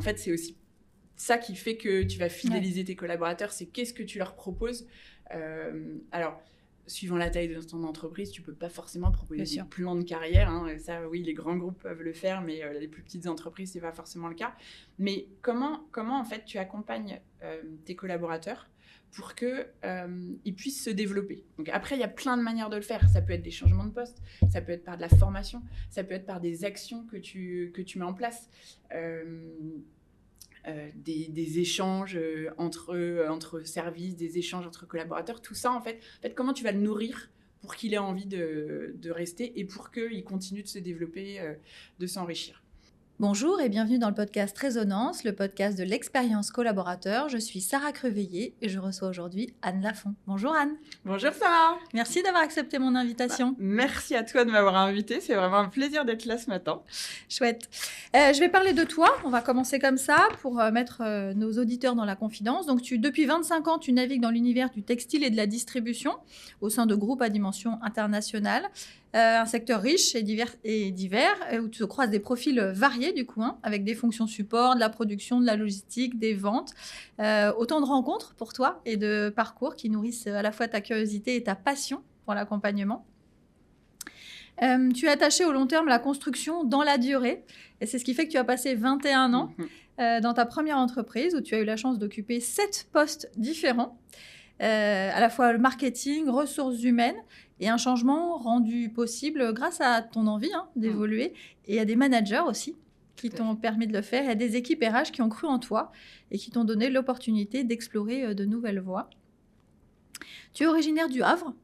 fait, c'est aussi ça qui fait que tu vas fidéliser tes collaborateurs, c'est qu'est-ce que tu leur proposes. Alors, suivant la taille de ton entreprise, tu peux pas forcément proposer des plans de carrière. Ça, oui, les grands groupes peuvent le faire, mais les plus petites entreprises, c'est pas forcément le cas. Mais comment en fait, tu accompagnes tes collaborateurs pour qu'ils puissent se développer. Donc après, il y a plein de manières de le faire. Ça peut être des changements de poste, ça peut être par de la formation, ça peut être par des actions que tu mets en place. Des échanges entre services, des échanges entre collaborateurs, tout ça, en fait, comment tu vas le nourrir pour qu'il ait envie de rester et pour qu'il continue de se développer, de s'enrichir. Bonjour et bienvenue dans le podcast Résonance, le podcast de l'expérience collaborateur. Je suis Sarah Creveillé et je reçois aujourd'hui Anne Lafont. Bonjour Anne. Bonjour Sarah. Merci d'avoir accepté mon invitation. Merci à toi de m'avoir invitée, c'est vraiment un plaisir d'être là ce matin. Chouette. Je vais parler de toi, on va commencer comme ça pour mettre nos auditeurs dans la confidence. Donc depuis 25 ans, tu navigues dans l'univers du textile et de la distribution au sein de groupes à dimension internationale. Un secteur riche et divers où tu croises des profils variés du coup, avec des fonctions support, de la production, de la logistique, des ventes. Autant de rencontres pour toi et de parcours qui nourrissent à la fois ta curiosité et ta passion pour l'accompagnement. Tu es attaché au long terme à la construction dans la durée et c'est ce qui fait que tu as passé 21 ans dans ta première entreprise où tu as eu la chance d'occuper 7 postes différents. À la fois le marketing, ressources humaines et un changement rendu possible grâce à ton envie d'évoluer et à des managers aussi qui t'ont permis de le faire et à des équipes RH qui ont cru en toi et qui t'ont donné l'opportunité d'explorer de nouvelles voies. Tu es originaire du Havre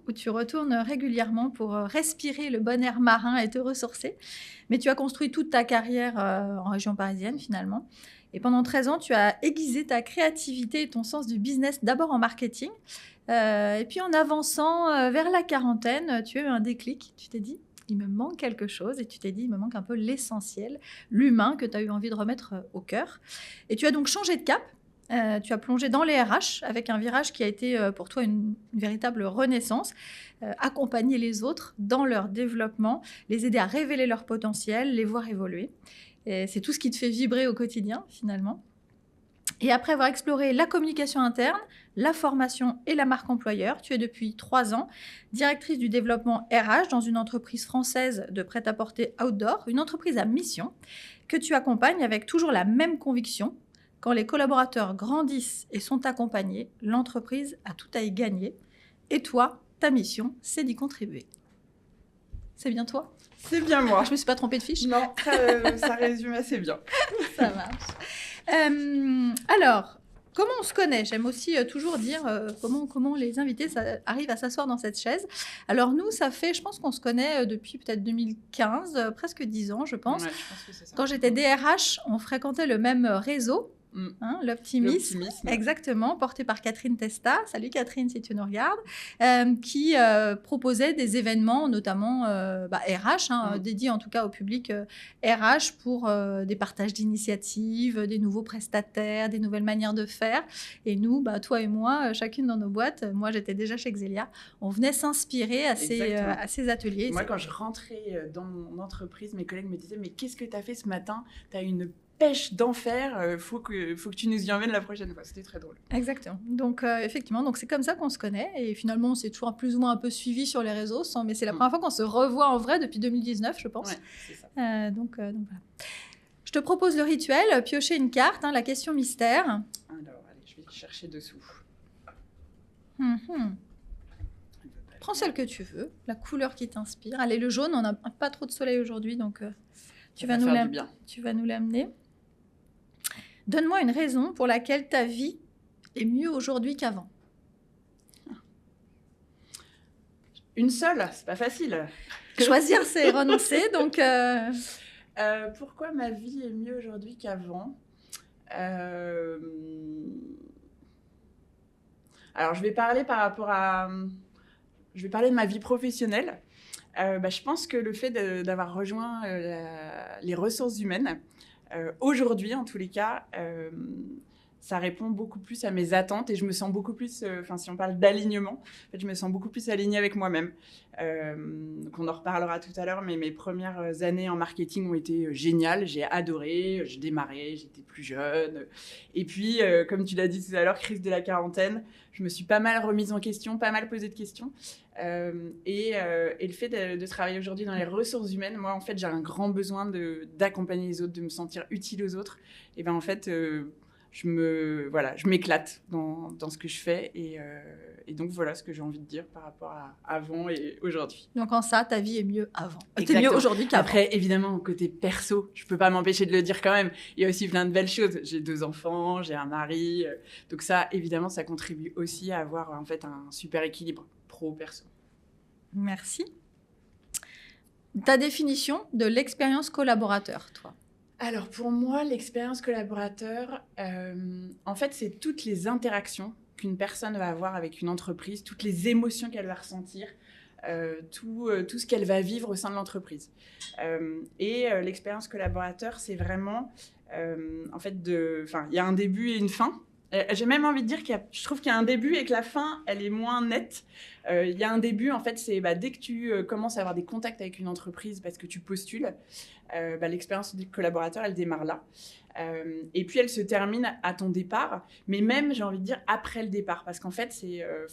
où tu retournes régulièrement pour respirer le bon air marin et te ressourcer. Mais tu as construit toute ta carrière en région parisienne finalement. Et pendant 13 ans, tu as aiguisé ta créativité et ton sens du business, d'abord en marketing. Et puis en avançant vers la quarantaine, tu as eu un déclic. Tu t'es dit, il me manque quelque chose. Et tu t'es dit, il me manque un peu l'essentiel, l'humain que tu as eu envie de remettre au cœur. Et tu as donc changé de cap. Tu as plongé dans les RH avec un virage qui a été pour toi une véritable renaissance. Accompagner les autres dans leur développement, les aider à révéler leur potentiel, les voir évoluer. Et c'est tout ce qui te fait vibrer au quotidien, finalement. Et après avoir exploré la communication interne, la formation et la marque employeur, tu es depuis 3 ans directrice du développement RH dans une entreprise française de prêt-à-porter outdoor, une entreprise à mission que tu accompagnes avec toujours la même conviction. Quand les collaborateurs grandissent et sont accompagnés, l'entreprise a tout à y gagner. Et toi, ta mission, c'est d'y contribuer. C'est bien toi ? C'est bien moi. Je me suis pas trompée de fiche ? Non, ça résume assez bien. Ça marche. Alors, comment on se connaît ? J'aime aussi toujours dire comment les invités arrivent à s'asseoir dans cette chaise. Alors nous, ça fait, je pense qu'on se connaît depuis peut-être 2015, presque 10 ans, je pense. Ouais, je pense que c'est ça. Quand j'étais DRH, on fréquentait le même réseau. L'optimisme, exactement, porté par Catherine Testa. Salut Catherine, si tu nous regardes, qui proposait des événements, notamment RH, dédiés en tout cas au public RH pour des partages d'initiatives, des nouveaux prestataires, des nouvelles manières de faire. Et nous, toi et moi, chacune dans nos boîtes, moi j'étais déjà chez Xelia, on venait s'inspirer à ces ateliers. Moi, quand je rentrais dans mon entreprise, mes collègues me disaient « Mais qu'est-ce que tu as fait ce matin ? Tu as une pêche d'enfer, faut que tu nous y emmènes la prochaine fois. » C'était très drôle. Exactement. Donc, effectivement, c'est comme ça qu'on se connaît. Et finalement, on s'est toujours plus ou moins un peu suivi sur les réseaux. Mais c'est la première fois qu'on se revoit en vrai depuis 2019, je pense. Ouais, c'est ça. Donc voilà. Je te propose le rituel. Piocher une carte, la question mystère. Alors, allez, je vais chercher dessous. Prends celle que tu veux, la couleur qui t'inspire. Allez, le jaune, on n'a pas trop de soleil aujourd'hui, donc tu vas nous l'amener. Donne-moi une raison pour laquelle ta vie est mieux aujourd'hui qu'avant. Une seule, c'est pas facile. Choisir, c'est renoncer, donc... Pourquoi ma vie est mieux aujourd'hui qu'avant ? Alors, je vais parler de ma vie professionnelle. Je pense que le fait d'avoir rejoint les ressources humaines, aujourd'hui en tous les cas, ça répond beaucoup plus à mes attentes et je me sens beaucoup plus, si on parle d'alignement, en fait, je me sens beaucoup plus alignée avec moi-même. Donc on en reparlera tout à l'heure, mais mes premières années en marketing ont été géniales. J'ai adoré, je démarrais, j'étais plus jeune. Et puis, comme tu l'as dit tout à l'heure, crise de la quarantaine, je me suis pas mal remise en question, pas mal posé de questions. Et le fait de travailler aujourd'hui dans les ressources humaines, moi, en fait, j'ai un grand besoin d'accompagner les autres, de me sentir utile aux autres. Et bien, en fait, je m'éclate dans ce que je fais. Et donc, voilà ce que j'ai envie de dire par rapport à avant et aujourd'hui. Donc, en ça, ta vie est mieux avant. C'est mieux aujourd'hui qu'avant. Après, évidemment, côté perso, je ne peux pas m'empêcher de le dire quand même. Il y a aussi plein de belles choses. J'ai 2 enfants, j'ai un mari. Donc ça, évidemment, ça contribue aussi à avoir en fait un super équilibre pro-perso. Merci. Ta définition de l'expérience collaborateur, toi? Alors, pour moi, l'expérience collaborateur, en fait, c'est toutes les interactions qu'une personne va avoir avec une entreprise, toutes les émotions qu'elle va ressentir, tout ce qu'elle va vivre au sein de l'entreprise. L'expérience collaborateur, c'est vraiment, en fait, il y a un début et une fin. J'ai même envie de dire je trouve qu'il y a un début et que la fin, elle est moins nette. Il y a un début, en fait, c'est dès que tu commences à avoir des contacts avec une entreprise parce que tu postules, l'expérience du collaborateur, elle démarre là. Et puis, elle se termine à ton départ, mais même, j'ai envie de dire, après le départ. Parce qu'en fait,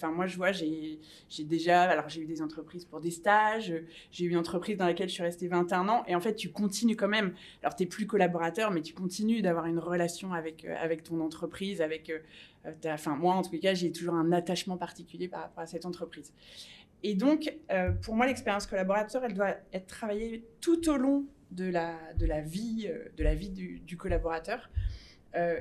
moi, je vois, j'ai eu des entreprises pour des stages, j'ai eu une entreprise dans laquelle je suis restée 21 ans, et en fait, tu continues quand même. Alors, tu n'es plus collaborateur, mais tu continues d'avoir une relation avec ton entreprise, moi, en tout cas, j'ai toujours un attachement particulier par rapport à cette entreprise. Et donc, pour moi, l'expérience collaborateur, elle doit être travaillée tout au long de la vie du collaborateur.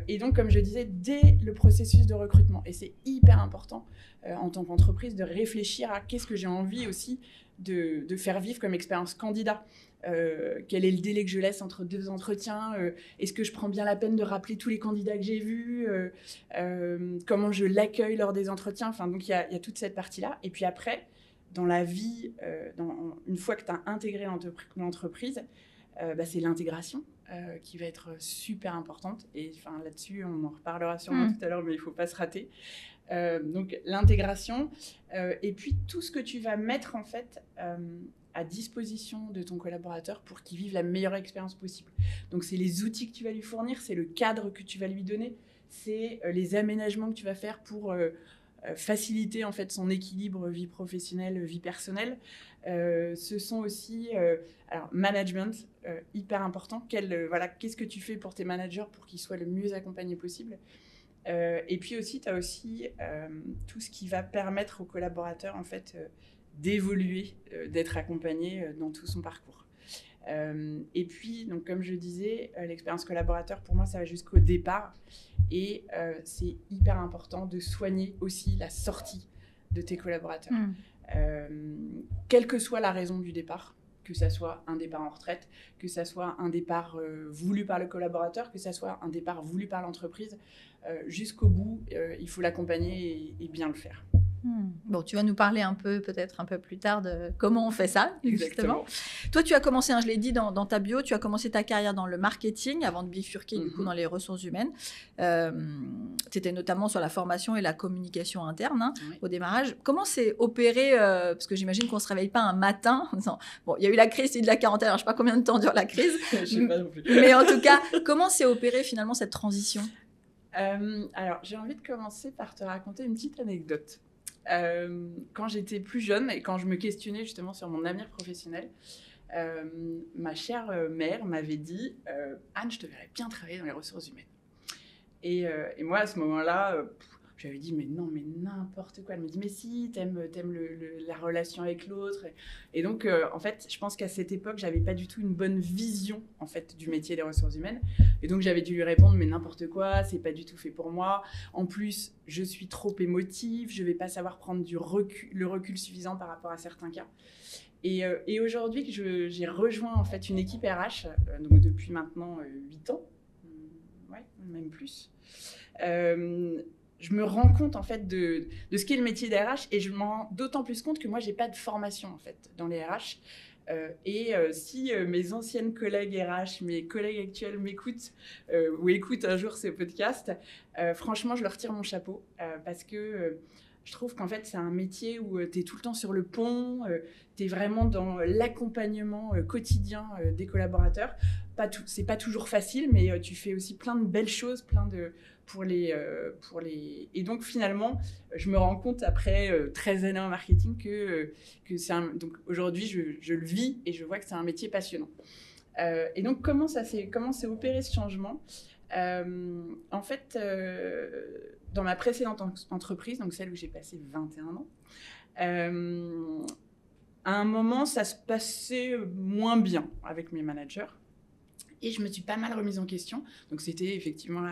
Et donc, comme je disais, dès le processus de recrutement. Et c'est hyper important en tant qu'entreprise de réfléchir à qu'est-ce que j'ai envie aussi de faire vivre comme expérience candidat. Quel est le délai que je laisse entre 2 entretiens, est-ce que je prends bien la peine de rappeler tous les candidats que j'ai vus, comment je l'accueille lors des entretiens. Donc il y a toute cette partie-là. Et puis après, dans la vie, une fois que tu as intégré l'entreprise, c'est l'intégration qui va être super importante. Et là-dessus, on en reparlera sûrement tout à l'heure, mais il ne faut pas se rater. Donc l'intégration, et puis tout ce que tu vas mettre en fait à disposition de ton collaborateur pour qu'il vive la meilleure expérience possible. Donc c'est les outils que tu vas lui fournir, c'est le cadre que tu vas lui donner, c'est les aménagements que tu vas faire pour faciliter en fait son équilibre vie professionnelle, vie personnelle. Ce sont aussi management, hyper important. Qu'est-ce que tu fais pour tes managers pour qu'ils soient le mieux accompagnés possible. Et puis aussi, tu as aussi tout ce qui va permettre aux collaborateurs en fait, d'évoluer, d'être accompagné dans tout son parcours. Et puis, donc, comme je disais, l'expérience collaborateur, pour moi, ça va jusqu'au départ. Et c'est hyper important de soigner aussi la sortie de tes collaborateurs. Quelle que soit la raison du départ, que ça soit un départ en retraite, que ça soit un départ voulu par le collaborateur, que ça soit un départ voulu par l'entreprise, jusqu'au bout, il faut l'accompagner et bien le faire. Bon, tu vas nous parler peut-être un peu plus tard de comment on fait ça, justement. Toi, tu as commencé, je l'ai dit dans ta bio, tu as commencé ta carrière dans le marketing avant de bifurquer du coup dans les ressources humaines. Tu étais notamment sur la formation et la communication interne au démarrage. Comment s'est opéré, parce que j'imagine qu'on ne se réveille pas un matin en disant, bon, il y a eu la crise de la quarantaine, alors je ne sais pas combien de temps dure la crise. Je sais pas non plus. Mais en tout cas, comment s'est opérée finalement cette transition? Alors, j'ai envie de commencer par te raconter une petite anecdote. Quand j'étais plus jeune et quand je me questionnais justement sur mon avenir professionnel, ma chère mère m'avait dit Anne, je te verrais bien travailler dans les ressources humaines. Et moi, à ce moment-là, j'avais dit mais non, mais n'importe quoi. Elle me dit mais si, t'aimes la relation avec l'autre. Et donc, en fait, je pense qu'à cette époque, j'avais pas du tout une bonne vision en fait du métier des ressources humaines. Et donc, j'avais dû lui répondre mais n'importe quoi, c'est pas du tout fait pour moi. En plus, je suis trop émotive, je vais pas savoir prendre le recul suffisant par rapport à certains cas. Et aujourd'hui, j'ai rejoint en fait une équipe RH, donc depuis maintenant 8 ans, ouais, même plus. Je me rends compte en fait de ce qu'est le métier des RH et je me rends d'autant plus compte que moi j'ai pas de formation en fait dans les RH. Si mes anciennes collègues RH, mes collègues actuels m'écoutent ou écoutent un jour ce podcast, franchement, je leur tire mon chapeau parce que je trouve qu'en fait, c'est un métier où tu es tout le temps sur le pont, tu es vraiment dans l'accompagnement quotidien des collaborateurs. C'est pas toujours facile, mais tu fais aussi plein de belles choses, pour les... Et donc, finalement, je me rends compte, après 13 années en marketing, que donc aujourd'hui, je le vis et je vois que c'est un métier passionnant. Et donc, comment s'est opéré ce changement ? En fait, dans ma précédente entreprise, donc celle où j'ai passé 21 ans, à un moment, ça se passait moins bien avec mes managers. Et je me suis pas mal remise en question. Donc, c'était effectivement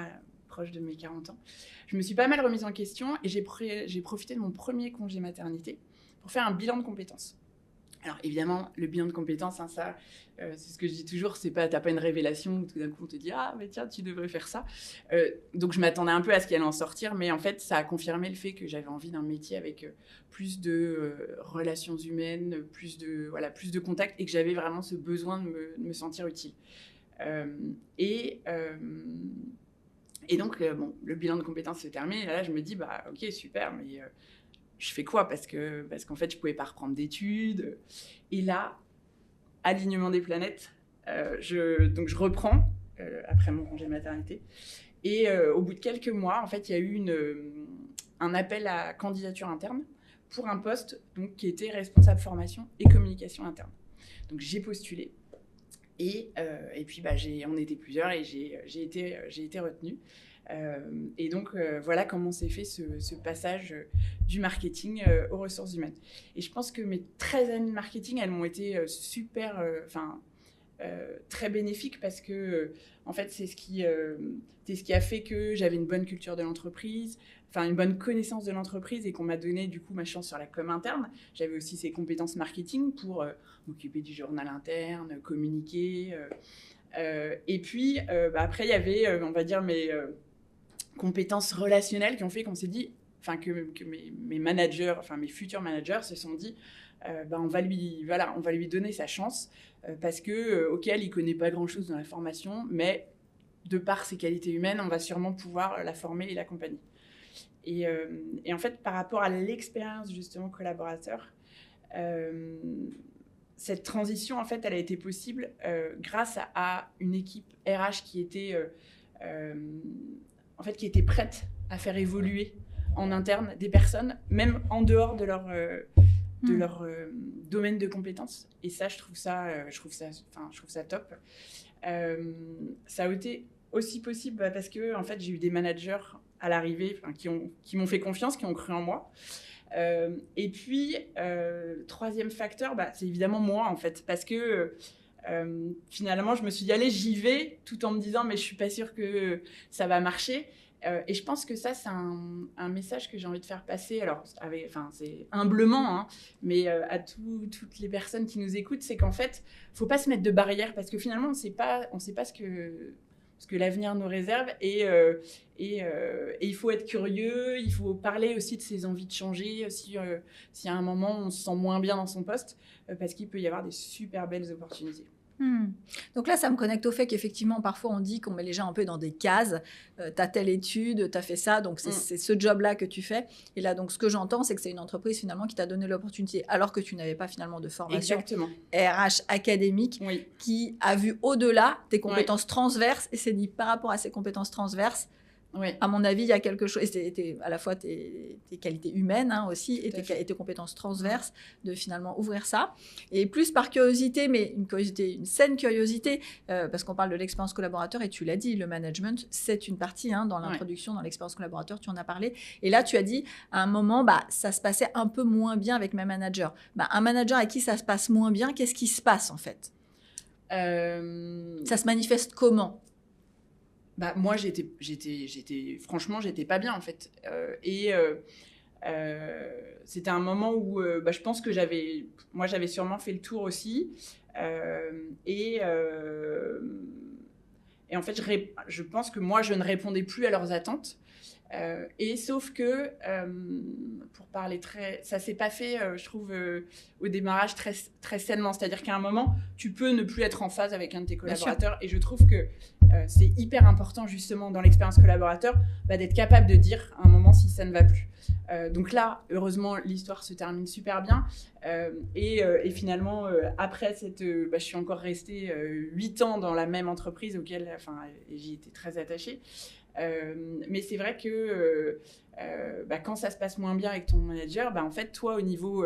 proche de mes 40 ans. Je me suis pas mal remise en question et j'ai profité de mon premier congé maternité pour faire un bilan de compétences. Alors, évidemment, le bilan de compétences, c'est ce que je dis toujours, t'as pas une révélation où tout d'un coup on te dit « Ah, mais tiens, tu devrais faire ça ». Donc, je m'attendais un peu à ce qu'elle en sortir, mais en fait, ça a confirmé le fait que j'avais envie d'un métier avec plus de relations humaines, plus de contacts et que j'avais vraiment ce besoin de me sentir utile. Et donc, le bilan de compétences se termine et là, je me dis « Ok, super, mais… je fais quoi parce qu'en fait, je ne pouvais pas reprendre d'études. » Et là, alignement des planètes, donc je reprends après mon congé maternité. Et au bout de quelques mois, en fait, il y a eu un appel à candidature interne pour un poste donc, qui était responsable formation et communication interne. Donc, j'ai postulé. Et puis, on était plusieurs et j'ai été retenue. Et donc, voilà comment s'est fait ce passage du marketing aux ressources humaines. Et je pense que mes 13 années de marketing, elles m'ont été super, très bénéfiques parce que, en fait, c'est ce qui a fait que j'avais une bonne culture de l'entreprise, une bonne connaissance de l'entreprise et qu'on m'a donné, du coup, ma chance sur la com interne. J'avais aussi ces compétences marketing pour m'occuper du journal interne, communiquer. Et puis, après, il y avait, on va dire, mes compétences relationnelles qui ont fait qu'on s'est dit, que mes managers, mes futurs managers se sont dit, on va lui donner sa chance parce que, il connaît pas grand-chose dans la formation, mais de par ses qualités humaines, on va sûrement pouvoir la former et l'accompagner. Et en fait, par rapport à l'expérience justement collaborateur, cette transition, en fait, elle a été possible grâce à une équipe RH qui était prête à faire évoluer en interne des personnes, même en dehors de leur domaine de compétences. Et ça, je trouve ça top. Ça a été aussi possible parce que, en fait, j'ai eu des managers à l'arrivée qui m'ont fait confiance, qui ont cru en moi. Et puis, troisième facteur, c'est évidemment moi, en fait, parce que finalement, je me suis dit, allez, j'y vais, tout en me disant, mais je suis pas sûre que ça va marcher. Et je pense que ça, c'est un message que j'ai envie de faire passer, alors, c'est humblement, hein, mais à toutes les personnes qui nous écoutent, c'est qu'en fait, faut pas se mettre de barrières, parce que finalement, on sait pas ce que l'avenir nous réserve, et il faut être curieux, il faut parler aussi de ses envies de changer, si à un moment on se sent moins bien dans son poste, parce qu'il peut y avoir des super belles opportunités. Donc là, ça me connecte au fait qu'effectivement, parfois, on dit qu'on met les gens un peu dans des cases. T'as telle étude, t'as fait ça, donc c'est ce job-là que tu fais. Et là, donc, ce que j'entends, c'est que c'est une entreprise, finalement, qui t'a donné l'opportunité, alors que tu n'avais pas, finalement, de formation RH académique, qui a vu au-delà tes compétences transverses et s'est dit, par rapport à ces compétences transverses, à mon avis, il y a quelque chose, et à la fois tes qualités humaines aussi, et tes compétences transverses, de finalement ouvrir ça. Et plus par curiosité, mais une saine curiosité, parce qu'on parle de l'expérience collaborateur, et tu l'as dit, le management, c'est une partie dans l'introduction, dans l'expérience collaborateur, tu en as parlé. Et là, tu as dit, à un moment, ça se passait un peu moins bien avec mes managers. Un manager à qui ça se passe moins bien, qu'est-ce qui se passe en fait ? Ça se manifeste comment ? Moi, franchement, j'étais pas bien, en fait. C'était un moment où je pense que j'avais sûrement fait le tour aussi. Et en fait, je pense que moi, je ne répondais plus à leurs attentes. Et sauf que, pour parler ça s'est pas fait, je trouve, au démarrage très, très sainement. C'est-à-dire qu'à un moment, tu peux ne plus être en phase avec un de tes collaborateurs. Et je trouve que c'est hyper important, justement, dans l'expérience collaborateur, d'être capable de dire à un moment si ça ne va plus. Donc là, heureusement, l'histoire se termine super bien. Et finalement, après je suis encore restée 8 ans dans la même entreprise auquel j'y étais très attachée. Mais c'est vrai que quand ça se passe moins bien avec ton manager, en fait, toi, au niveau...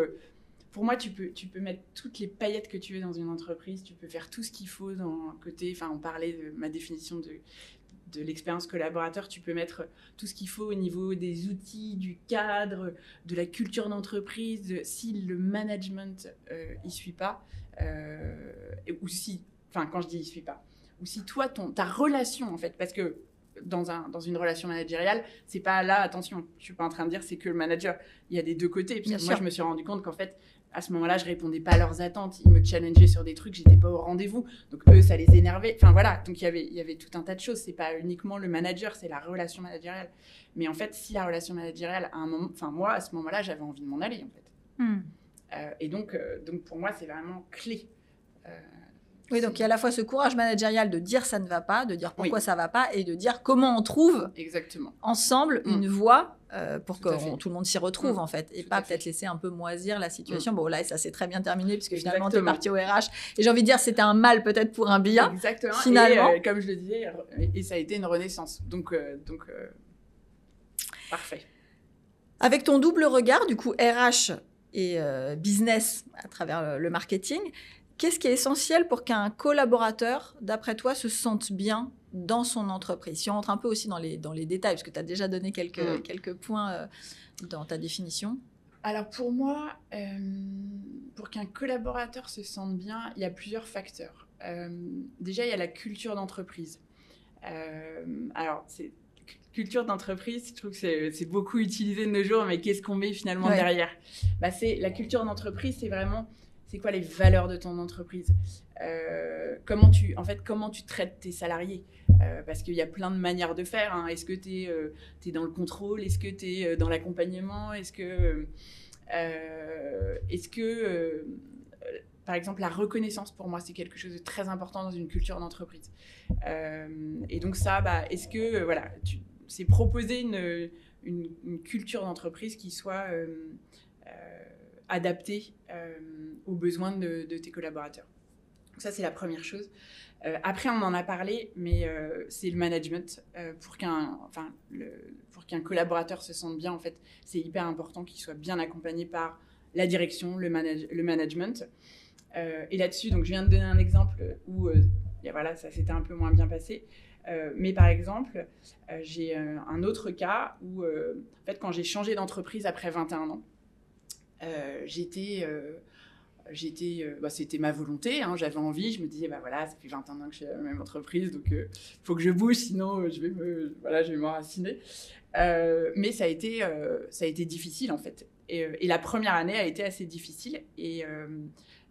pour moi, tu peux mettre toutes les paillettes que tu veux dans une entreprise, tu peux faire tout ce qu'il faut dans un côté... on parlait de ma définition de l'expérience collaborateur, tu peux mettre tout ce qu'il faut au niveau des outils, du cadre, de la culture d'entreprise. Si le management il suit pas, ou si... quand je dis il suit pas, ou si toi, ta relation, en fait, parce que dans une relation managériale, c'est pas là, attention, je suis pas en train de dire c'est que le manager, il y a des deux côtés. Parce que moi, je me suis rendu compte qu'en fait, à ce moment-là, je répondais pas à leurs attentes, ils me challengeaient sur des trucs, j'étais pas au rendez-vous, donc eux, ça les énervait. Donc il y avait tout un tas de choses. C'est pas uniquement le manager, c'est la relation managériale. Mais en fait, si la relation managériale, à un moment, moi, à ce moment-là, j'avais envie de m'en aller, en fait. Et donc pour moi, c'est vraiment clé. Oui, donc il y a à la fois ce courage managérial de dire ça ne va pas, de dire pourquoi ça ne va pas, et de dire comment on trouve ensemble une voie pour que tout le monde s'y retrouve, en fait, et pas peut-être laisser un peu moisir la situation. Bon, là, ça s'est très bien terminé, puisque finalement, tu es parti au RH. Et j'ai envie de dire, c'était un mal peut-être pour un bien, finalement. Et comme je le disais, et ça a été une renaissance. Donc parfait. Avec ton double regard, du coup, RH et business à travers le marketing, qu'est-ce qui est essentiel pour qu'un collaborateur, d'après toi, se sente bien dans son entreprise? Si on rentre un peu aussi dans les détails, parce que tu as déjà donné quelques points dans ta définition. Alors pour moi, pour qu'un collaborateur se sente bien, il y a plusieurs facteurs. Déjà, il y a la culture d'entreprise. Alors, culture d'entreprise, je trouve que c'est beaucoup utilisé de nos jours, mais qu'est-ce qu'on met finalement derrière? La culture d'entreprise, c'est vraiment... C'est quoi les valeurs de ton entreprise? Comment tu traites tes salariés? Parce qu'il y a plein de manières de faire. Est-ce que tu es dans le contrôle? Est-ce que tu es dans l'accompagnement? Est-ce que par exemple, la reconnaissance, pour moi, c'est quelque chose de très important dans une culture d'entreprise. Et donc ça, est-ce que c'est proposer une culture d'entreprise qui soit... adapté aux besoins de tes collaborateurs. Donc ça, c'est la première chose. Après, on en a parlé, mais c'est le management. Pour qu'un collaborateur se sente bien, en fait, c'est hyper important qu'il soit bien accompagné par la direction, le management. Et là-dessus, donc, je viens de donner un exemple où ça s'était un peu moins bien passé. Mais par exemple, j'ai un autre cas où, en fait, quand j'ai changé d'entreprise après 21 ans, c'était ma volonté, j'avais envie, je me disais ça fait 21 ans que je suis à la même entreprise, donc faut que je bouge, sinon je vais m'enraciner. Mais ça a été difficile en fait, et la première année a été assez difficile, et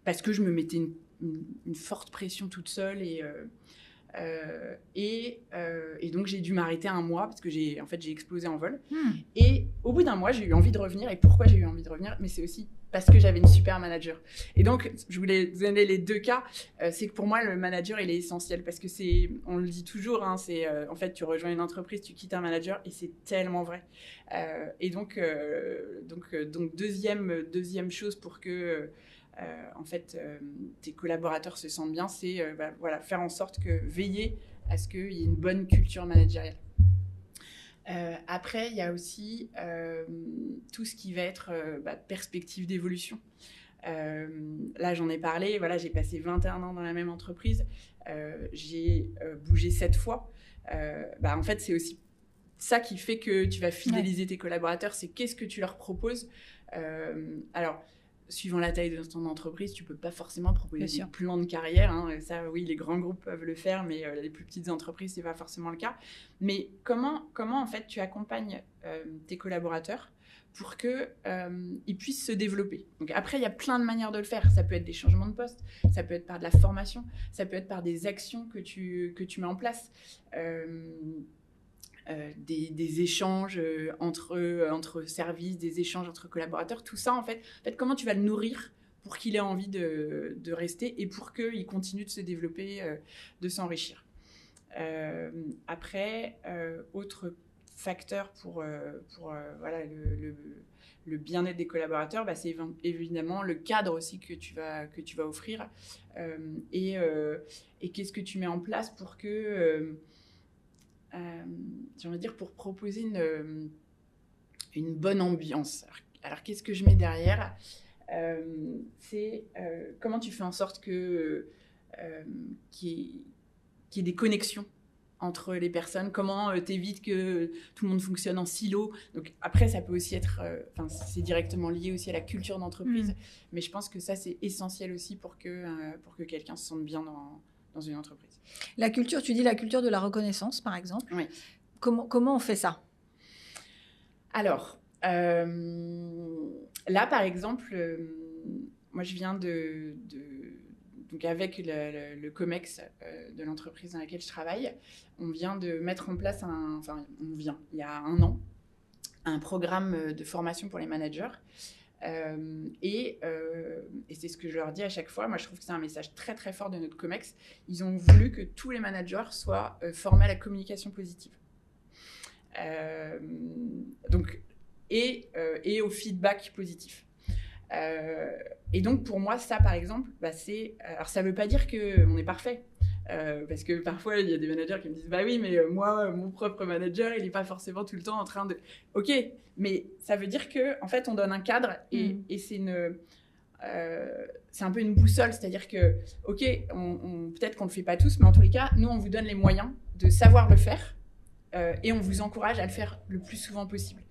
parce que je me mettais une forte pression toute seule, et donc j'ai dû m'arrêter un mois parce que j'ai explosé en vol. Et au bout d'un mois, j'ai eu envie de revenir. Et pourquoi j'ai eu envie de revenir? Mais c'est aussi parce que j'avais une super manager. Et donc, je voulais vous donner les deux cas. C'est que pour moi, le manager, il est essentiel parce que on le dit toujours, en fait, tu rejoins une entreprise, tu quittes un manager, et c'est tellement vrai. Et donc deuxième chose pour que tes collaborateurs se sentent bien, c'est faire en sorte veiller à ce qu'il y ait une bonne culture managériale. Après, il y a aussi tout ce qui va être perspective d'évolution. Là, j'en ai parlé, j'ai passé 21 ans dans la même entreprise, j'ai bougé 7 fois. En fait, c'est aussi ça qui fait que tu vas fidéliser tes collaborateurs, c'est qu'est-ce que tu leur proposes. Alors, suivant la taille de ton entreprise, tu peux pas forcément proposer un plan de carrière. Ça, oui, les grands groupes peuvent le faire, mais les plus petites entreprises, c'est pas forcément le cas. Mais comment en fait, tu accompagnes tes collaborateurs pour qu'ils puissent se développer? Donc après, il y a plein de manières de le faire. Ça peut être des changements de poste, ça peut être par de la formation, ça peut être par des actions que tu mets en place. des échanges entre services, des échanges entre collaborateurs, tout ça, en fait, comment tu vas le nourrir pour qu'il ait envie de rester et pour qu'il continue de se développer, de s'enrichir. Après, autre facteur pour voilà, le bien-être des collaborateurs, c'est évidemment le cadre aussi que tu vas offrir et qu'est-ce que tu mets en place pour que, j'ai envie de dire, pour proposer une bonne ambiance. Alors qu'est-ce que je mets derrière ? C'est comment tu fais en sorte qu'il y ait des connexions entre les personnes, comment t'évites que tout le monde fonctionne en silo. Donc après, ça peut aussi être, c'est directement lié aussi à la culture d'entreprise, mais je pense que ça, c'est essentiel aussi pour que quelqu'un se sente bien dans une entreprise. La culture, tu dis la culture de la reconnaissance, par exemple. Oui. Comment on fait ça ? Alors, là, par exemple, moi, je viens donc avec le COMEX de l'entreprise dans laquelle je travaille, on vient de mettre en place il y a 1 an, un programme de formation pour les managers. Et c'est ce que je leur dis à chaque fois. Moi, je trouve que c'est un message très, très fort de notre COMEX. Ils ont voulu que tous les managers soient formés à la communication positive. Et au feedback positif. Et donc, pour moi, ça, par exemple, alors, ça ne veut pas dire qu'on est parfait. Parce que parfois, il y a des managers qui me disent « Bah oui, mais moi, mon propre manager, il n'est pas forcément tout le temps en train de… » Ok, mais ça veut dire qu'en fait, on donne un cadre et c'est un peu une boussole. C'est-à-dire que, ok, peut-être qu'on ne le fait pas tous, mais en tous les cas, nous, on vous donne les moyens de savoir le faire et on vous encourage à le faire le plus souvent possible.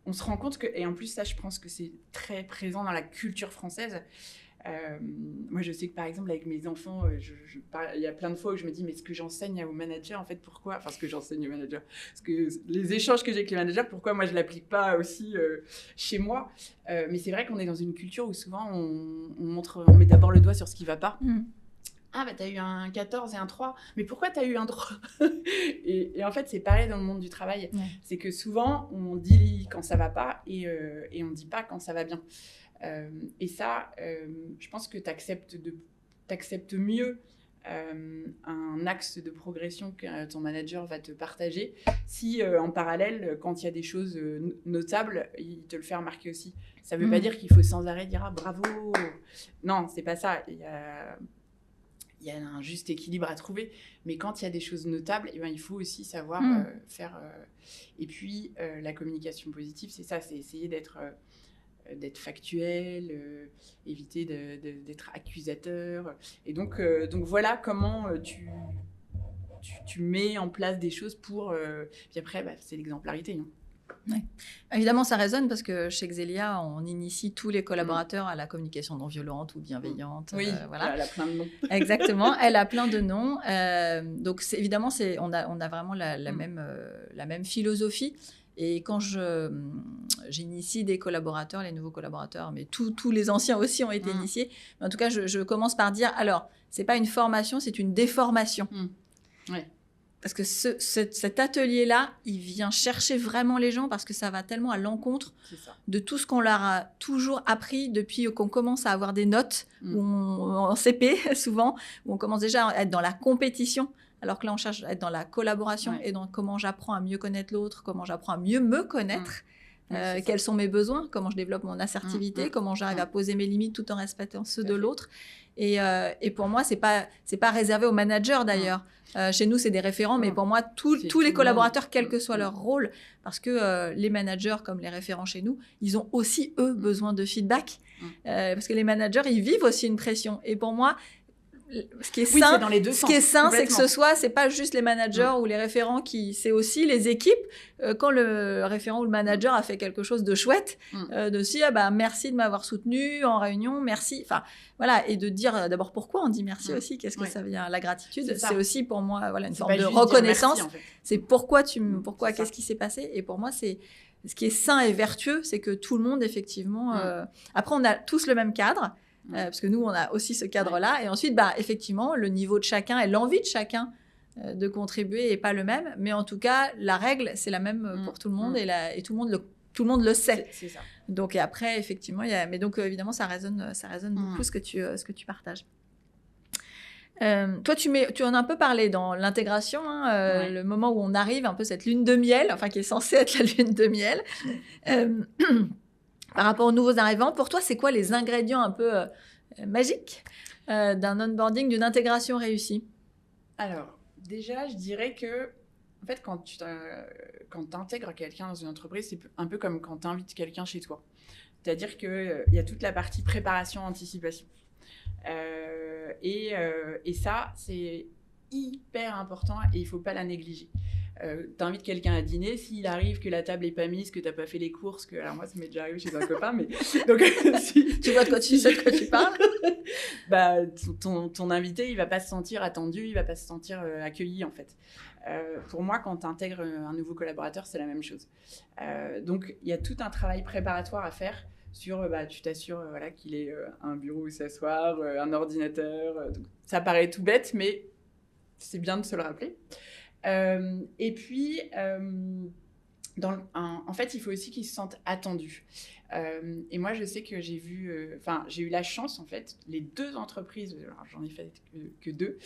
On se rend compte que, et en plus ça je pense que c'est très présent dans la culture française, moi je sais que par exemple avec mes enfants, il y a plein de fois où je me dis mais ce que j'enseigne aux managers en fait pourquoi, ce que j'enseigne aux managers, parce que les échanges que j'ai avec les managers, pourquoi moi je ne l'applique pas aussi chez moi, mais c'est vrai qu'on est dans une culture où souvent on met d'abord le doigt sur ce qui ne va pas. Ah, t'as eu un 14 et un 3, mais pourquoi t'as eu un 3 et en fait, c'est pareil dans le monde du travail. Ouais. C'est que souvent, on dit quand ça va pas et on dit pas quand ça va bien. Et ça, je pense que t'acceptes mieux un axe de progression que ton manager va te partager si, en parallèle, quand il y a des choses notables, il te le fait remarquer aussi. Ça veut pas dire qu'il faut sans arrêt dire « Ah, bravo !» Non, c'est pas ça. Il y a un juste équilibre à trouver, mais quand il y a des choses notables, il faut aussi savoir faire. Et puis, la communication positive, c'est ça, c'est essayer d'être factuel, éviter d'être accusateur. Et donc voilà comment tu mets en place des choses pour... puis après, c'est l'exemplarité. Hein. Ouais. Évidemment, ça résonne parce que chez Xelia, on initie tous les collaborateurs à la communication non violente ou bienveillante. Oui, voilà. Elle a plein de noms. Exactement, elle a plein de noms. Donc, évidemment, on a vraiment la même philosophie. Et quand j'initie des collaborateurs, les nouveaux collaborateurs, mais tous les anciens aussi ont été initiés. Mais en tout cas, je commence par dire, alors, ce n'est pas une formation, c'est une déformation. Ouais. Parce que cet atelier-là, il vient chercher vraiment les gens parce que ça va tellement à l'encontre de tout ce qu'on leur a toujours appris depuis qu'on commence à avoir des notes en CP, souvent, où on commence déjà à être dans la compétition, alors que là, on cherche à être dans la collaboration et dans comment j'apprends à mieux connaître l'autre, comment j'apprends à mieux me connaître, quels sont mes besoins, comment je développe mon assertivité, comment j'arrive à poser mes limites tout en respectant ceux de l'autre. Et pour moi, c'est pas réservé aux managers d'ailleurs. Chez nous, c'est des référents, mais pour moi, tous les collaborateurs, quel que soit leur rôle, parce que les managers, comme les référents chez nous, ils ont aussi, eux, besoin de feedback. Parce que les managers, ils vivent aussi une pression. Et pour moi, ce qui est sain, c'est que c'est pas juste les managers ou les référents c'est aussi les équipes. Quand le référent ou le manager a fait quelque chose de chouette, de se dire merci de m'avoir soutenu en réunion, merci. Enfin voilà, et de dire d'abord pourquoi on dit merci aussi. Qu'est-ce que ça vient? La gratitude, c'est aussi pour moi une forme de reconnaissance. Merci, en fait. C'est pourquoi qu'est-ce qui s'est passé? Et pour moi, c'est ce qui est sain et vertueux, c'est que tout le monde effectivement. Après, on a tous le même cadre. Parce que nous, on a aussi ce cadre-là. Et ensuite, effectivement, le niveau de chacun et l'envie de chacun de contribuer n'est pas le même. Mais en tout cas, la règle, c'est la même pour tout le monde et tout le monde le sait. C'est ça. Donc, et après, effectivement, mais donc, évidemment, ça résonne beaucoup ce que tu partages. Toi, tu en as un peu parlé dans l'intégration, le moment où on arrive, un peu cette lune de miel, enfin qui est censée être la lune de miel. Par rapport aux nouveaux arrivants, pour toi, c'est quoi les ingrédients un peu magiques d'un onboarding, d'une intégration réussie? Alors, déjà, je dirais que, en fait, quand tu intègres quelqu'un dans une entreprise, c'est un peu comme quand tu invites quelqu'un chez toi. C'est-à-dire qu'il y a toute la partie préparation, anticipation. Et ça, c'est hyper important et il ne faut pas la négliger. Tu invites quelqu'un à dîner, s'il arrive que la table n'est pas mise, que tu n'as pas fait les courses, alors moi ça m'est déjà arrivé chez un copain, mais donc tu vois de quoi tu parles, bah, ton invité il ne va pas se sentir attendu, il ne va pas se sentir accueilli en fait. Pour moi, quand tu intègres un nouveau collaborateur, c'est la même chose. Donc il y a tout un travail préparatoire à faire sur, tu t'assures qu'il ait un bureau où s'asseoir, un ordinateur. Donc, ça paraît tout bête, mais c'est bien de se le rappeler. Et puis, en fait, il faut aussi qu'ils se sentent attendus. Et moi, je sais que j'ai eu la chance, en fait, les 2 entreprises, alors j'en ai fait que 2,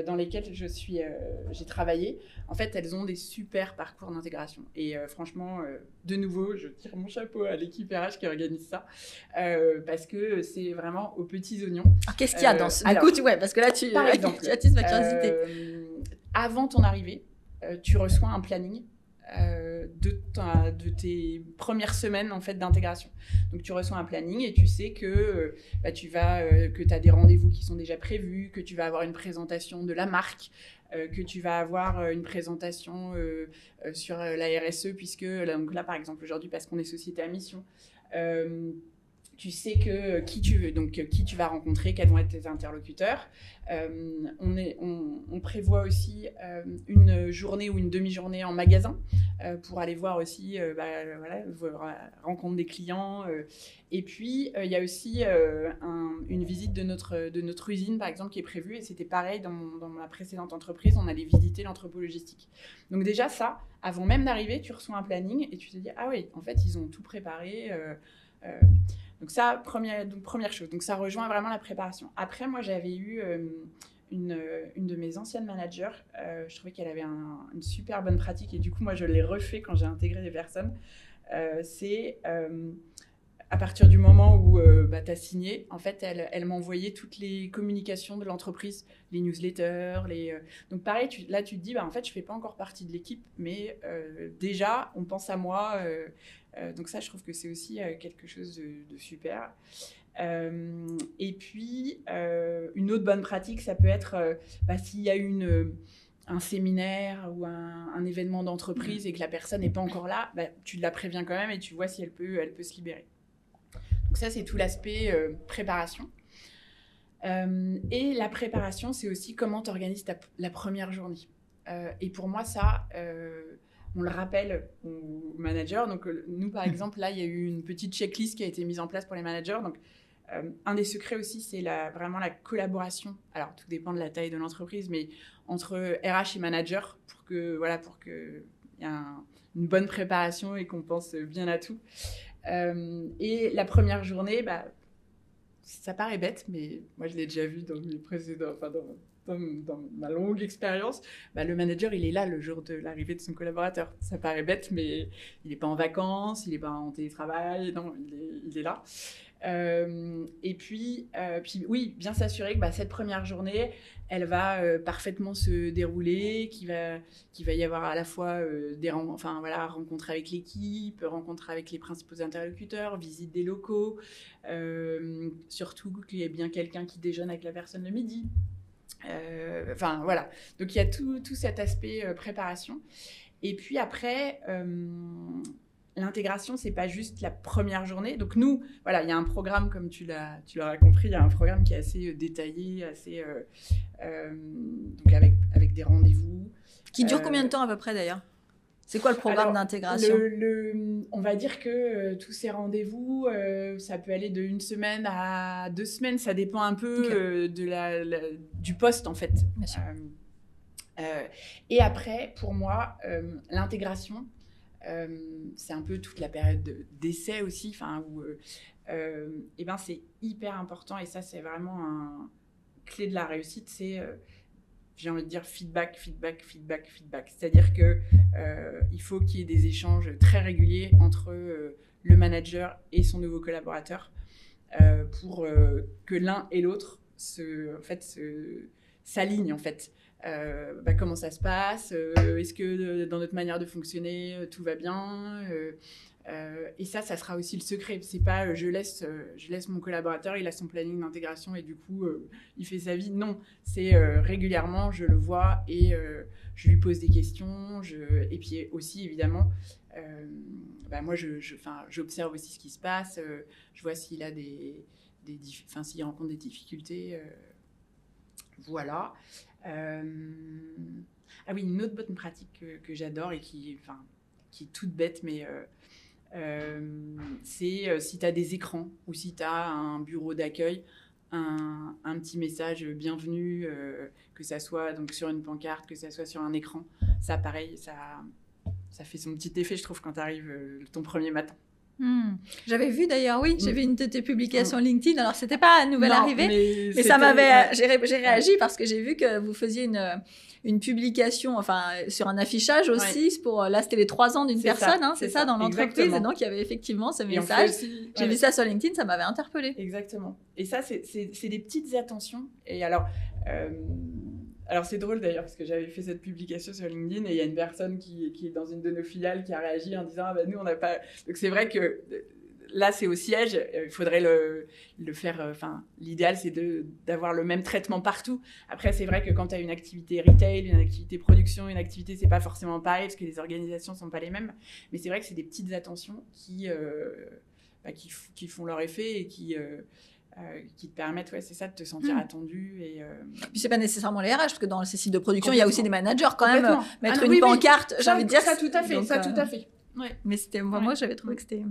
dans lesquelles j'ai travaillé, en fait, elles ont des super parcours d'intégration. Et franchement, de nouveau, je tire mon chapeau à l'équipe RH qui organise ça, parce que c'est vraiment aux petits oignons. Alors, qu'est-ce qu'il y a dans ce... Du coup, parce que là, tu attises ma curiosité. Avant ton arrivée, tu reçois un planning de tes premières semaines en fait d'intégration. Donc tu reçois un planning et tu sais que tu as des rendez-vous qui sont déjà prévus, que tu vas avoir une présentation de la marque, que tu vas avoir une présentation sur la RSE, puisque donc là par exemple aujourd'hui, parce qu'on est société à mission, tu sais qui tu vas rencontrer, quels vont être tes interlocuteurs. On prévoit aussi une journée ou une demi-journée en magasin pour aller voir aussi rencontre des clients. Et puis, il y a aussi une visite de notre usine, par exemple, qui est prévue. Et c'était pareil dans ma précédente entreprise, on allait visiter l'entrepôt logistique. Donc déjà, ça, avant même d'arriver, tu reçois un planning et tu te dis « Ah oui, en fait, ils ont tout préparé. » Donc ça, première chose. Donc ça rejoint vraiment la préparation. Après, moi, j'avais eu une de mes anciennes managers. Je trouvais qu'elle avait une super bonne pratique. Et du coup, moi, je l'ai refait quand j'ai intégré des personnes. C'est à partir du moment où tu as signé, en fait, elle m'envoyait toutes les communications de l'entreprise, les newsletters. Donc pareil, là, tu te dis, en fait, je ne fais pas encore partie de l'équipe, mais déjà, on pense à moi. Donc ça, je trouve que c'est aussi quelque chose de super. Et puis, une autre bonne pratique, ça peut être s'il y a un séminaire ou un événement d'entreprise et que la personne n'est pas encore là, tu la préviens quand même et tu vois si elle peut se libérer. Donc ça, c'est tout l'aspect préparation. Et la préparation, c'est aussi comment tu organises la première journée. Et pour moi, ça... on le rappelle aux managers. Donc, nous, par exemple, là, il y a eu une petite checklist qui a été mise en place pour les managers. Donc, un des secrets aussi, c'est vraiment la collaboration. Alors, tout dépend de la taille de l'entreprise, mais entre RH et manager pour qu'il y ait une bonne préparation et qu'on pense bien à tout. Et la première journée, ça paraît bête, mais moi, je l'ai déjà vu dans mes précédents... Dans ma longue expérience, le manager, il est là le jour de l'arrivée de son collaborateur. Ça paraît bête, mais il n'est pas en vacances, il n'est pas en télétravail, non, il est là. Et puis, oui, bien s'assurer que cette première journée, elle va parfaitement se dérouler, qu'il va y avoir à la fois rencontre avec l'équipe, rencontre avec les principaux interlocuteurs, visite des locaux, surtout qu'il y ait bien quelqu'un qui déjeune avec la personne le midi. Voilà. Donc, il y a tout cet aspect préparation. Et puis après, l'intégration, c'est pas juste la première journée. Donc, nous, voilà, il y a un programme, comme tu l'auras compris, il y a un programme qui est assez détaillé, donc avec des rendez-vous. Qui dure combien de temps à peu près d'ailleurs ? C'est quoi le programme d'intégration ? On va dire que tous ces rendez-vous, ça peut aller de 1 semaine à 2 semaines. Ça dépend un peu du poste, en fait. Et après, pour moi, l'intégration, c'est un peu toute la période d'essai aussi, où et ben, c'est hyper important. Et ça, c'est vraiment un clé de la réussite. C'est, j'ai envie de dire, feedback. C'est-à-dire qu'il faut qu'il y ait des échanges très réguliers entre le manager et son nouveau collaborateur pour que l'un et l'autre s'alignent, en fait. Comment ça se passe, est-ce que dans notre manière de fonctionner tout va bien, et ça sera aussi le secret. C'est pas je laisse mon collaborateur, il a son planning d'intégration et du coup il fait sa vie. Non, c'est régulièrement je le vois et je lui pose des questions, et puis aussi évidemment moi j'observe aussi ce qui se passe, je vois s'il a s'il rencontre des difficultés, voilà. Ah oui, une autre bonne pratique que j'adore et qui est toute bête, mais c'est si tu as des écrans ou si tu as un bureau d'accueil, un petit message bienvenue, que ça soit donc sur une pancarte, que ça soit sur un écran. Ça, pareil, ça fait son petit effet, je trouve, quand tu arrives ton premier matin. J'avais vu d'ailleurs, j'ai vu une de tes publications LinkedIn. Alors, c'était pas une nouvelle arrivée, mais ça m'avait. J'ai réagi parce que j'ai vu que vous faisiez une publication, sur un affichage aussi. Là, c'était les 3 ans d'une personne, c'est ça, dans l'entreprise. Exactement. Et donc, il y avait effectivement ce message. J'ai vu ça sur LinkedIn, ça m'avait interpellée. Exactement. Et ça, c'est des petites attentions. Et alors, c'est drôle d'ailleurs, parce que j'avais fait cette publication sur LinkedIn et il y a une personne qui est dans une de nos filiales qui a réagi en disant nous, on n'a pas. Donc, c'est vrai que là, c'est au siège, il faudrait le faire. L'idéal, c'est d'avoir le même traitement partout. Après, c'est vrai que quand tu as une activité retail, une activité production, une activité, c'est pas forcément pareil parce que les organisations sont pas les mêmes. Mais c'est vrai que c'est des petites attentions qui font leur effet et qui te permettent, c'est ça, de te sentir attendu. Et puis, c'est pas nécessairement les RH, parce que dans ces sites de production, il y a aussi des managers quand même. Mettre une pancarte, j'ai envie de dire. Ça, tout à fait. Donc, tout à fait. Ouais. Mais moi, j'avais trouvé que c'était...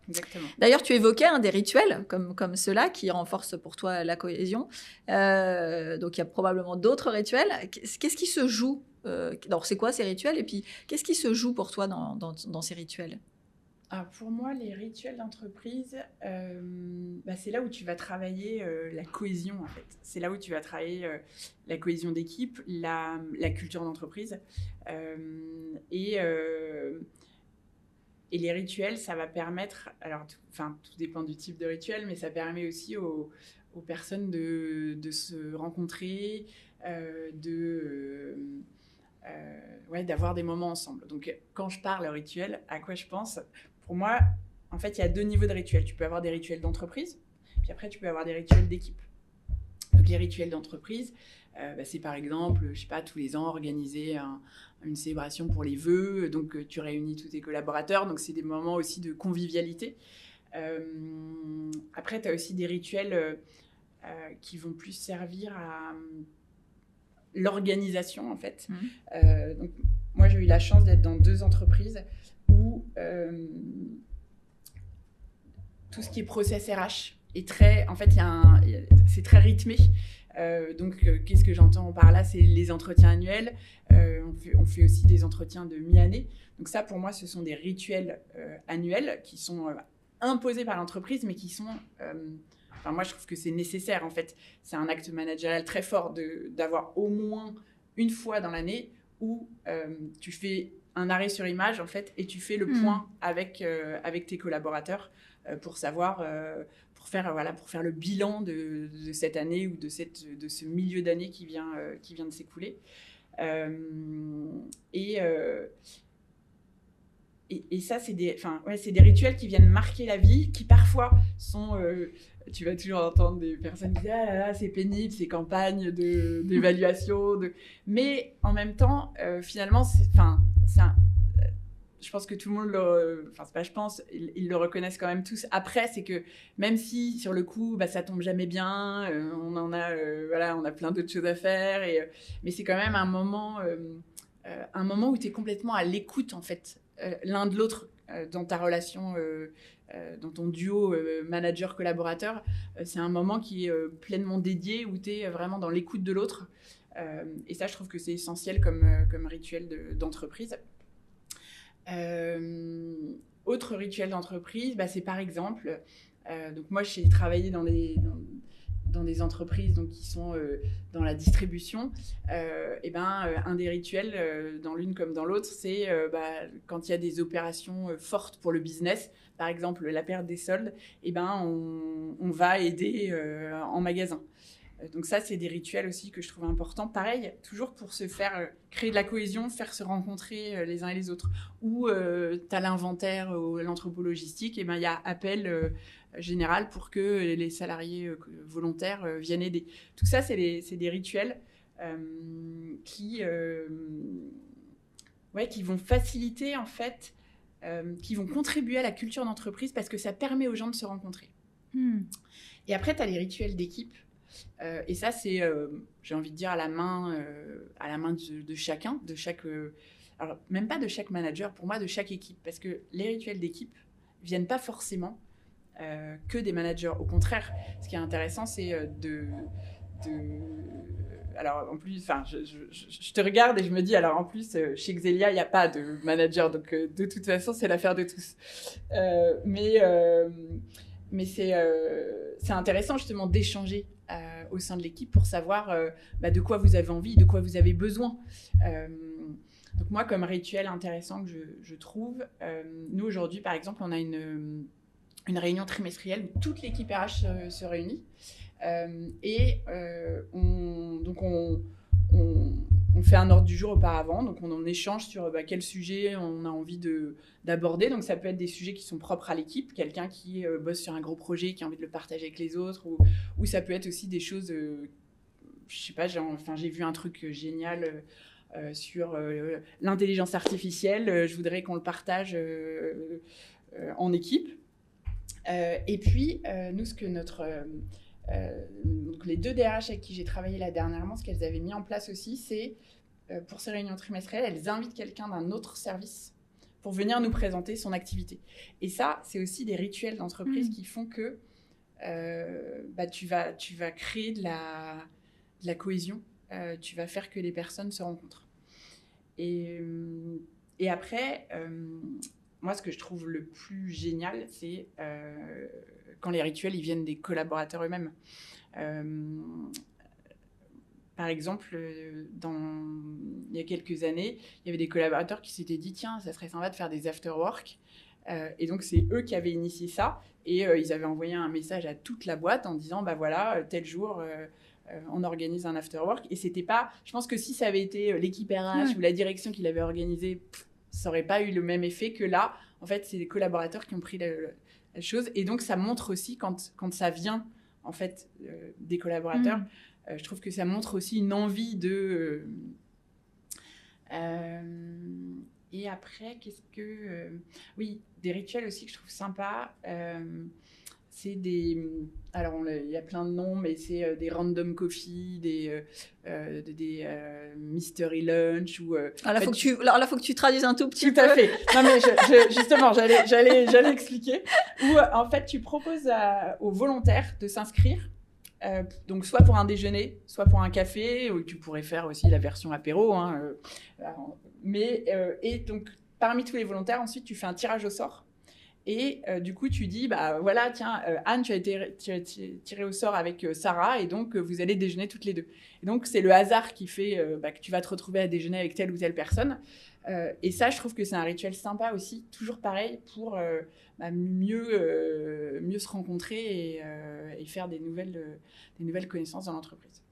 Exactement. D'ailleurs, tu évoquais des rituels comme ceux-là qui renforcent pour toi la cohésion. Donc, il y a probablement d'autres rituels. Qu'est-ce qui se joue alors, c'est quoi ces rituels? Et puis, qu'est-ce qui se joue pour toi dans ces rituels? Pour moi, les rituels d'entreprise, c'est là où tu vas travailler la cohésion, en fait. C'est là où tu vas travailler la cohésion d'équipe, la culture d'entreprise. Et les rituels, ça va permettre... Alors, tout dépend du type de rituel, mais ça permet aussi aux personnes de se rencontrer, d'avoir des moments ensemble. Donc, quand je parle rituel, à quoi je pense? Pour moi, en fait, il y a 2 niveaux de rituels. Tu peux avoir des rituels d'entreprise, puis après, tu peux avoir des rituels d'équipe. Donc, les rituels d'entreprise, c'est par exemple, je sais pas, tous les ans, organiser une célébration pour les vœux. Donc, tu réunis tous tes collaborateurs. Donc, c'est des moments aussi de convivialité. Après, tu as aussi des rituels qui vont plus servir à l'organisation, en fait. Donc, moi, j'ai eu la chance d'être dans 2 entreprises où tout ce qui est process RH est très... En fait, c'est très rythmé. Donc, qu'est-ce que j'entends par là? C'est les entretiens annuels. On fait aussi des entretiens de mi-année. Donc ça, pour moi, ce sont des rituels annuels qui sont imposés par l'entreprise, mais qui sont... moi, je trouve que c'est nécessaire, en fait. C'est un acte managérial très fort d'avoir au moins une fois dans l'année où tu fais un arrêt sur image, en fait, et tu fais le point avec tes collaborateurs pour savoir... pour faire le bilan de cette année ou de ce milieu d'année qui vient de s'écouler. Et ça, c'est des rituels qui viennent marquer la vie, qui parfois sont... tu vas toujours entendre des personnes qui disent « Ah là là, c'est pénible, ces campagnes d'évaluation. » Mais en même temps, finalement, je pense que tout le monde ils le reconnaissent quand même tous. Après, c'est que même si sur le coup, ça tombe jamais bien, on a plein d'autres choses à faire, mais c'est quand même un moment où tu es complètement à l'écoute, en fait, l'un de l'autre dans ta relation, dans ton duo manager-collaborateur. C'est un moment qui est pleinement dédié, où tu es vraiment dans l'écoute de l'autre. Et ça, je trouve que c'est essentiel comme rituel d'entreprise. Autre rituel d'entreprise, c'est par exemple, donc moi j'ai travaillé dans des entreprises donc, qui sont dans la distribution, un des rituels, dans l'une comme dans l'autre, c'est quand il y a des opérations fortes pour le business, par exemple la perte des soldes, on va aider en magasin. Donc ça, c'est des rituels aussi que je trouve importants. Pareil, toujours pour se faire créer de la cohésion, faire se rencontrer les uns et les autres. Ou tu as l'inventaire ou l'anthropo-logistique, il y a appel général pour que les salariés volontaires viennent aider. Tout ça, c'est des rituels qui vont faciliter, en fait, qui vont contribuer à la culture d'entreprise parce que ça permet aux gens de se rencontrer. Et après, tu as les rituels d'équipe. Et ça, c'est, j'ai envie de dire, à la main de chacun, de chaque... alors, même pas de chaque manager, pour moi, de chaque équipe. Parce que les rituels d'équipe ne viennent pas forcément que des managers. Au contraire, ce qui est intéressant, c'est alors, en plus, je te regarde et je me dis, alors en plus, chez Xelia, il n'y a pas de manager, donc de toute façon, c'est l'affaire de tous. Mais c'est intéressant, justement, d'échanger au sein de l'équipe pour savoir de quoi vous avez envie, de quoi vous avez besoin. Donc moi, comme rituel intéressant que je trouve, nous, aujourd'hui, par exemple, on a une réunion trimestrielle où toute l'équipe RH se réunit. On fait un ordre du jour auparavant, donc on échange sur quel sujet on a envie d'aborder. Donc ça peut être des sujets qui sont propres à l'équipe, quelqu'un qui bosse sur un gros projet, qui a envie de le partager avec les autres, ou ça peut être aussi des choses, je sais pas, j'ai vu un truc génial sur l'intelligence artificielle, je voudrais qu'on le partage en équipe. Et puis, nous, ce que donc les 2 DRH avec qui j'ai travaillé là dernièrement, ce qu'elles avaient mis en place aussi, c'est pour ces réunions trimestrielles, elles invitent quelqu'un d'un autre service pour venir nous présenter son activité. Et ça, c'est aussi des rituels d'entreprise qui font que tu vas créer de la cohésion, tu vas faire que les personnes se rencontrent. Et après, moi, ce que je trouve le plus génial, c'est quand les rituels, ils viennent des collaborateurs eux-mêmes. Par exemple, il y a quelques années, il y avait des collaborateurs qui s'étaient dit « Tiens, ça serait sympa de faire des after-work ». Et donc, c'est eux qui avaient initié ça. Et ils avaient envoyé un message à toute la boîte en disant « voilà, tel jour, on organise un after-work ». Et c'était pas... Je pense que si ça avait été l'équipe RH ou la direction qui l'avait organisé, ça n'aurait pas eu le même effet que là. En fait, c'est les collaborateurs qui ont pris la chose. Et donc, ça montre aussi, quand ça vient, en fait, des collaborateurs, je trouve que ça montre aussi une envie de... Et après, oui, des rituels aussi que je trouve sympas. C'est des... Alors, il y a plein de noms, mais c'est des random coffee, des mystery lunch. Là, faut que tu traduises un tout petit peu. Tout à fait. Non, mais justement, j'allais expliquer. Où, en fait, tu proposes aux volontaires de s'inscrire. Donc, soit pour un déjeuner, soit pour un café, ou tu pourrais faire aussi la version apéro. Et donc, parmi tous les volontaires, ensuite, tu fais un tirage au sort. Et du coup, tu dis, voilà, tiens, Anne, tu as été tirée au sort avec Sarah, et donc vous allez déjeuner toutes les deux. Et donc, c'est le hasard qui fait que tu vas te retrouver à déjeuner avec telle ou telle personne. Et ça, je trouve que c'est un rituel sympa aussi, toujours pareil, pour mieux se rencontrer et faire des nouvelles connaissances dans l'entreprise.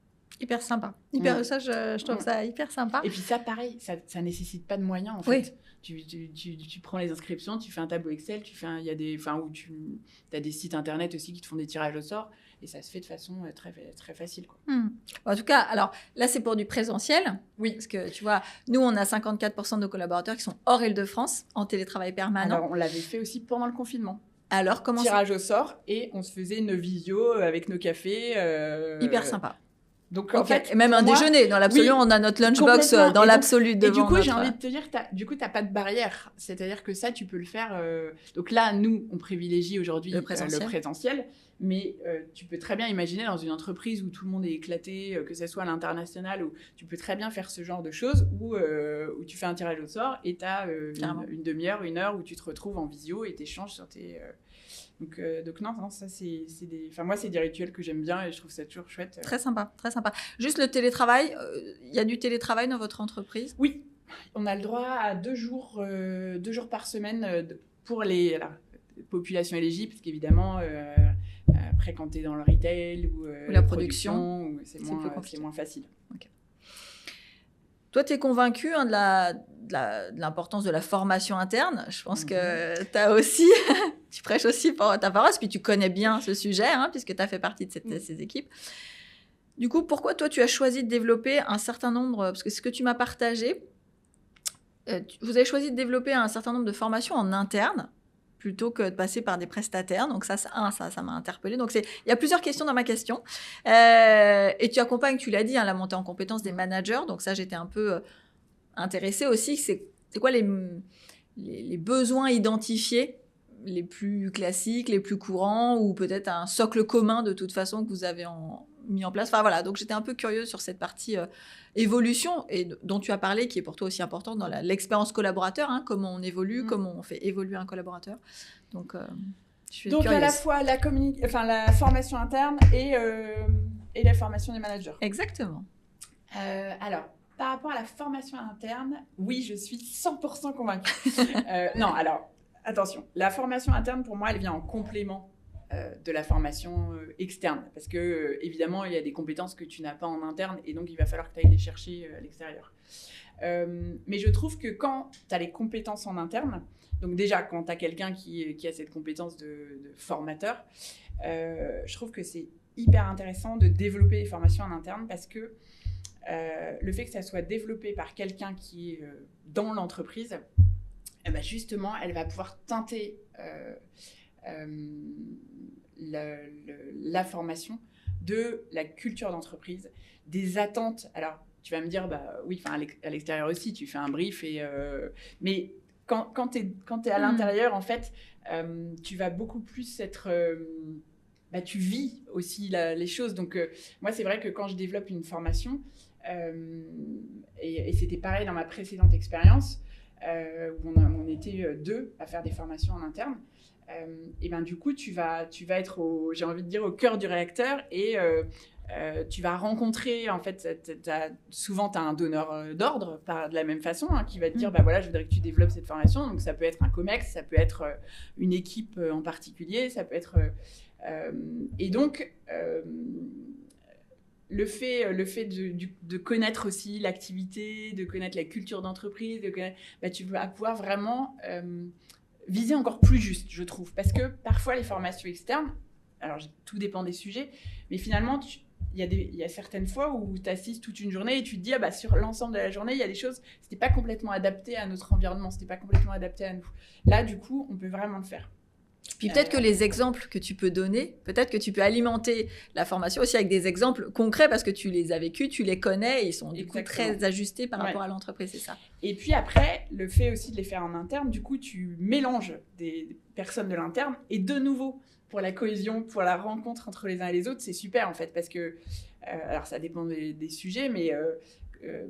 Hyper sympa. Ça, je trouve ça hyper sympa. Et puis ça, pareil, ça nécessite pas de moyens, en fait. Tu prends les inscriptions, tu fais un tableau Excel, tu as des sites internet aussi qui te font des tirages au sort, et ça se fait de façon très, très facile, quoi. En tout cas, alors là, c'est pour du présentiel. Oui. Parce que, tu vois, nous, on a 54% de nos collaborateurs qui sont hors Île-de-France, en télétravail permanent. Alors, on l'avait fait aussi pendant le confinement. Alors, comment tirage au sort, et on se faisait une visio avec nos cafés. Hyper sympa. Donc, en fait, et même un déjeuner, dans l'absolu, on a notre lunchbox dans l'absolu devant. Et du coup, j'ai envie de te dire, tu n'as pas de barrière. C'est-à-dire que ça, tu peux le faire. Donc là, nous, on privilégie aujourd'hui le présentiel. Mais tu peux très bien imaginer dans une entreprise où tout le monde est éclaté, que ce soit à l'international, où tu peux très bien faire ce genre de choses où tu fais un tirage au sort et tu as une demi-heure, 1 heure où tu te retrouves en visio et tu échanges sur tes... Donc non, ça c'est des... Enfin, moi, c'est des rituels que j'aime bien et je trouve ça toujours chouette. Très sympa, très sympa. Juste le télétravail, il y a du télétravail dans votre entreprise ? Oui, on a le droit à 2 jours par semaine pour les populations éligibles, parce qu'évidemment... après, quand tu es dans le retail ou la production, c'est moins facile. Okay. Toi, tu es convaincu de l'importance de la formation interne. Je pense que tu as aussi, tu prêches aussi pour ta paroisse, puis tu connais bien ce sujet, puisque tu as fait partie de ces équipes. Du coup, pourquoi toi, tu as choisi de développer un certain nombre, parce que ce que tu m'as partagé, vous avez choisi de développer un certain nombre de formations en interne, plutôt que de passer par des prestataires. Donc ça m'a interpellée. Donc il y a plusieurs questions dans ma question. Et tu accompagnes, tu l'as dit, la montée en compétences des managers. Donc ça, j'étais un peu intéressée aussi. C'est quoi les besoins identifiés, les plus classiques, les plus courants, ou peut-être un socle commun de toute façon que vous avez mis en place. Enfin voilà, donc j'étais un peu curieuse sur cette partie évolution et dont tu as parlé, qui est pour toi aussi importante dans l'expérience collaborateur, comment on évolue, comment on fait évoluer un collaborateur. Donc je suis curieuse. À la fois la formation interne et la formation des managers. Exactement. Alors, par rapport à la formation interne, oui, je suis 100% convaincue. Non, alors, attention, la formation interne, pour moi, elle vient en complément de la formation externe. Parce que, évidemment, il y a des compétences que tu n'as pas en interne et donc il va falloir que tu ailles les chercher à l'extérieur. Mais je trouve que quand tu as les compétences en interne, donc déjà, quand tu as quelqu'un qui a cette compétence de formateur, je trouve que c'est hyper intéressant de développer les formations en interne parce que le fait que ça soit développé par quelqu'un qui est dans l'entreprise, justement, elle va pouvoir teinter la formation de la culture d'entreprise, des attentes. Alors, tu vas me dire, oui, à l'extérieur aussi, tu fais un brief, mais quand tu es à l'intérieur, en fait, tu vas beaucoup plus être... tu vis aussi les choses. Donc, moi, c'est vrai que quand je développe une formation, et c'était pareil dans ma précédente expérience, où on était 2 à faire des formations en interne, et du coup, tu vas être, j'ai envie de dire, au cœur du réacteur et tu vas rencontrer, en fait, souvent, tu as un donneur d'ordre de la même façon qui va te dire, voilà, je voudrais que tu développes cette formation. Donc, ça peut être un COMEX, ça peut être une équipe en particulier, ça peut être... et donc... Le fait de connaître aussi l'activité, de connaître la culture d'entreprise, tu vas pouvoir vraiment viser encore plus juste, je trouve. Parce que parfois, les formations externes, alors tout dépend des sujets, mais finalement, il y a certaines fois où tu assistes toute une journée et tu te dis, sur l'ensemble de la journée, il y a des choses, c'était pas complètement adapté à notre environnement, c'était pas complètement adapté à nous. Là, du coup, on peut vraiment le faire. Puis peut-être que les exemples que tu peux donner, peut-être que tu peux alimenter la formation aussi avec des exemples concrets parce que tu les as vécus, tu les connais et ils sont du coup très ajustés par rapport à l'entreprise, c'est ça. Et puis après, le fait aussi de les faire en interne, du coup, tu mélanges des personnes de l'interne et de nouveau, pour la cohésion, pour la rencontre entre les uns et les autres, c'est super en fait parce que, alors ça dépend des sujets, mais...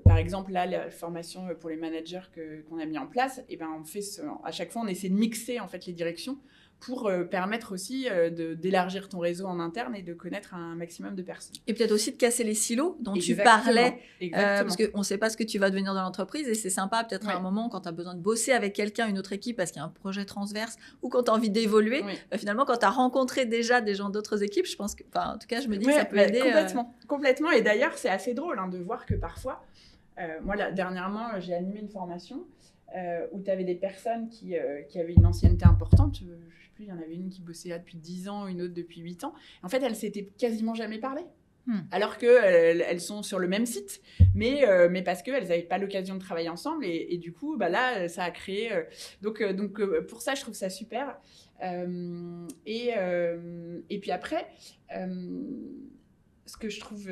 par exemple, là, la formation pour les managers qu'on a mis en place, on fait à chaque fois, on essaie de mixer en fait les directions pour permettre aussi d'élargir ton réseau en interne et de connaître un maximum de personnes. Et peut-être aussi de casser les silos dont tu parlais, parce qu'on ne sait pas ce que tu vas devenir dans l'entreprise et c'est sympa peut-être à un moment quand tu as besoin de bosser avec quelqu'un, une autre équipe, parce qu'il y a un projet transverse ou quand tu as envie d'évoluer. Finalement, quand tu as rencontré déjà des gens d'autres équipes, je pense que, en tout cas, je me dis que ça peut aider. Complètement. Et d'ailleurs, c'est assez drôle de voir que parfois, moi, dernièrement, j'ai animé une formation où tu avais des personnes qui avaient une ancienneté importante. Il y en avait une qui bossait là depuis 10 ans, une autre depuis 8 ans. En fait, elles ne s'étaient quasiment jamais parlé. Alors qu'elles sont sur le même site, mais parce qu'elles n'avaient pas l'occasion de travailler ensemble. Et du coup, là, ça a créé... Donc, pour ça, je trouve ça super. Et puis après, ce que je trouve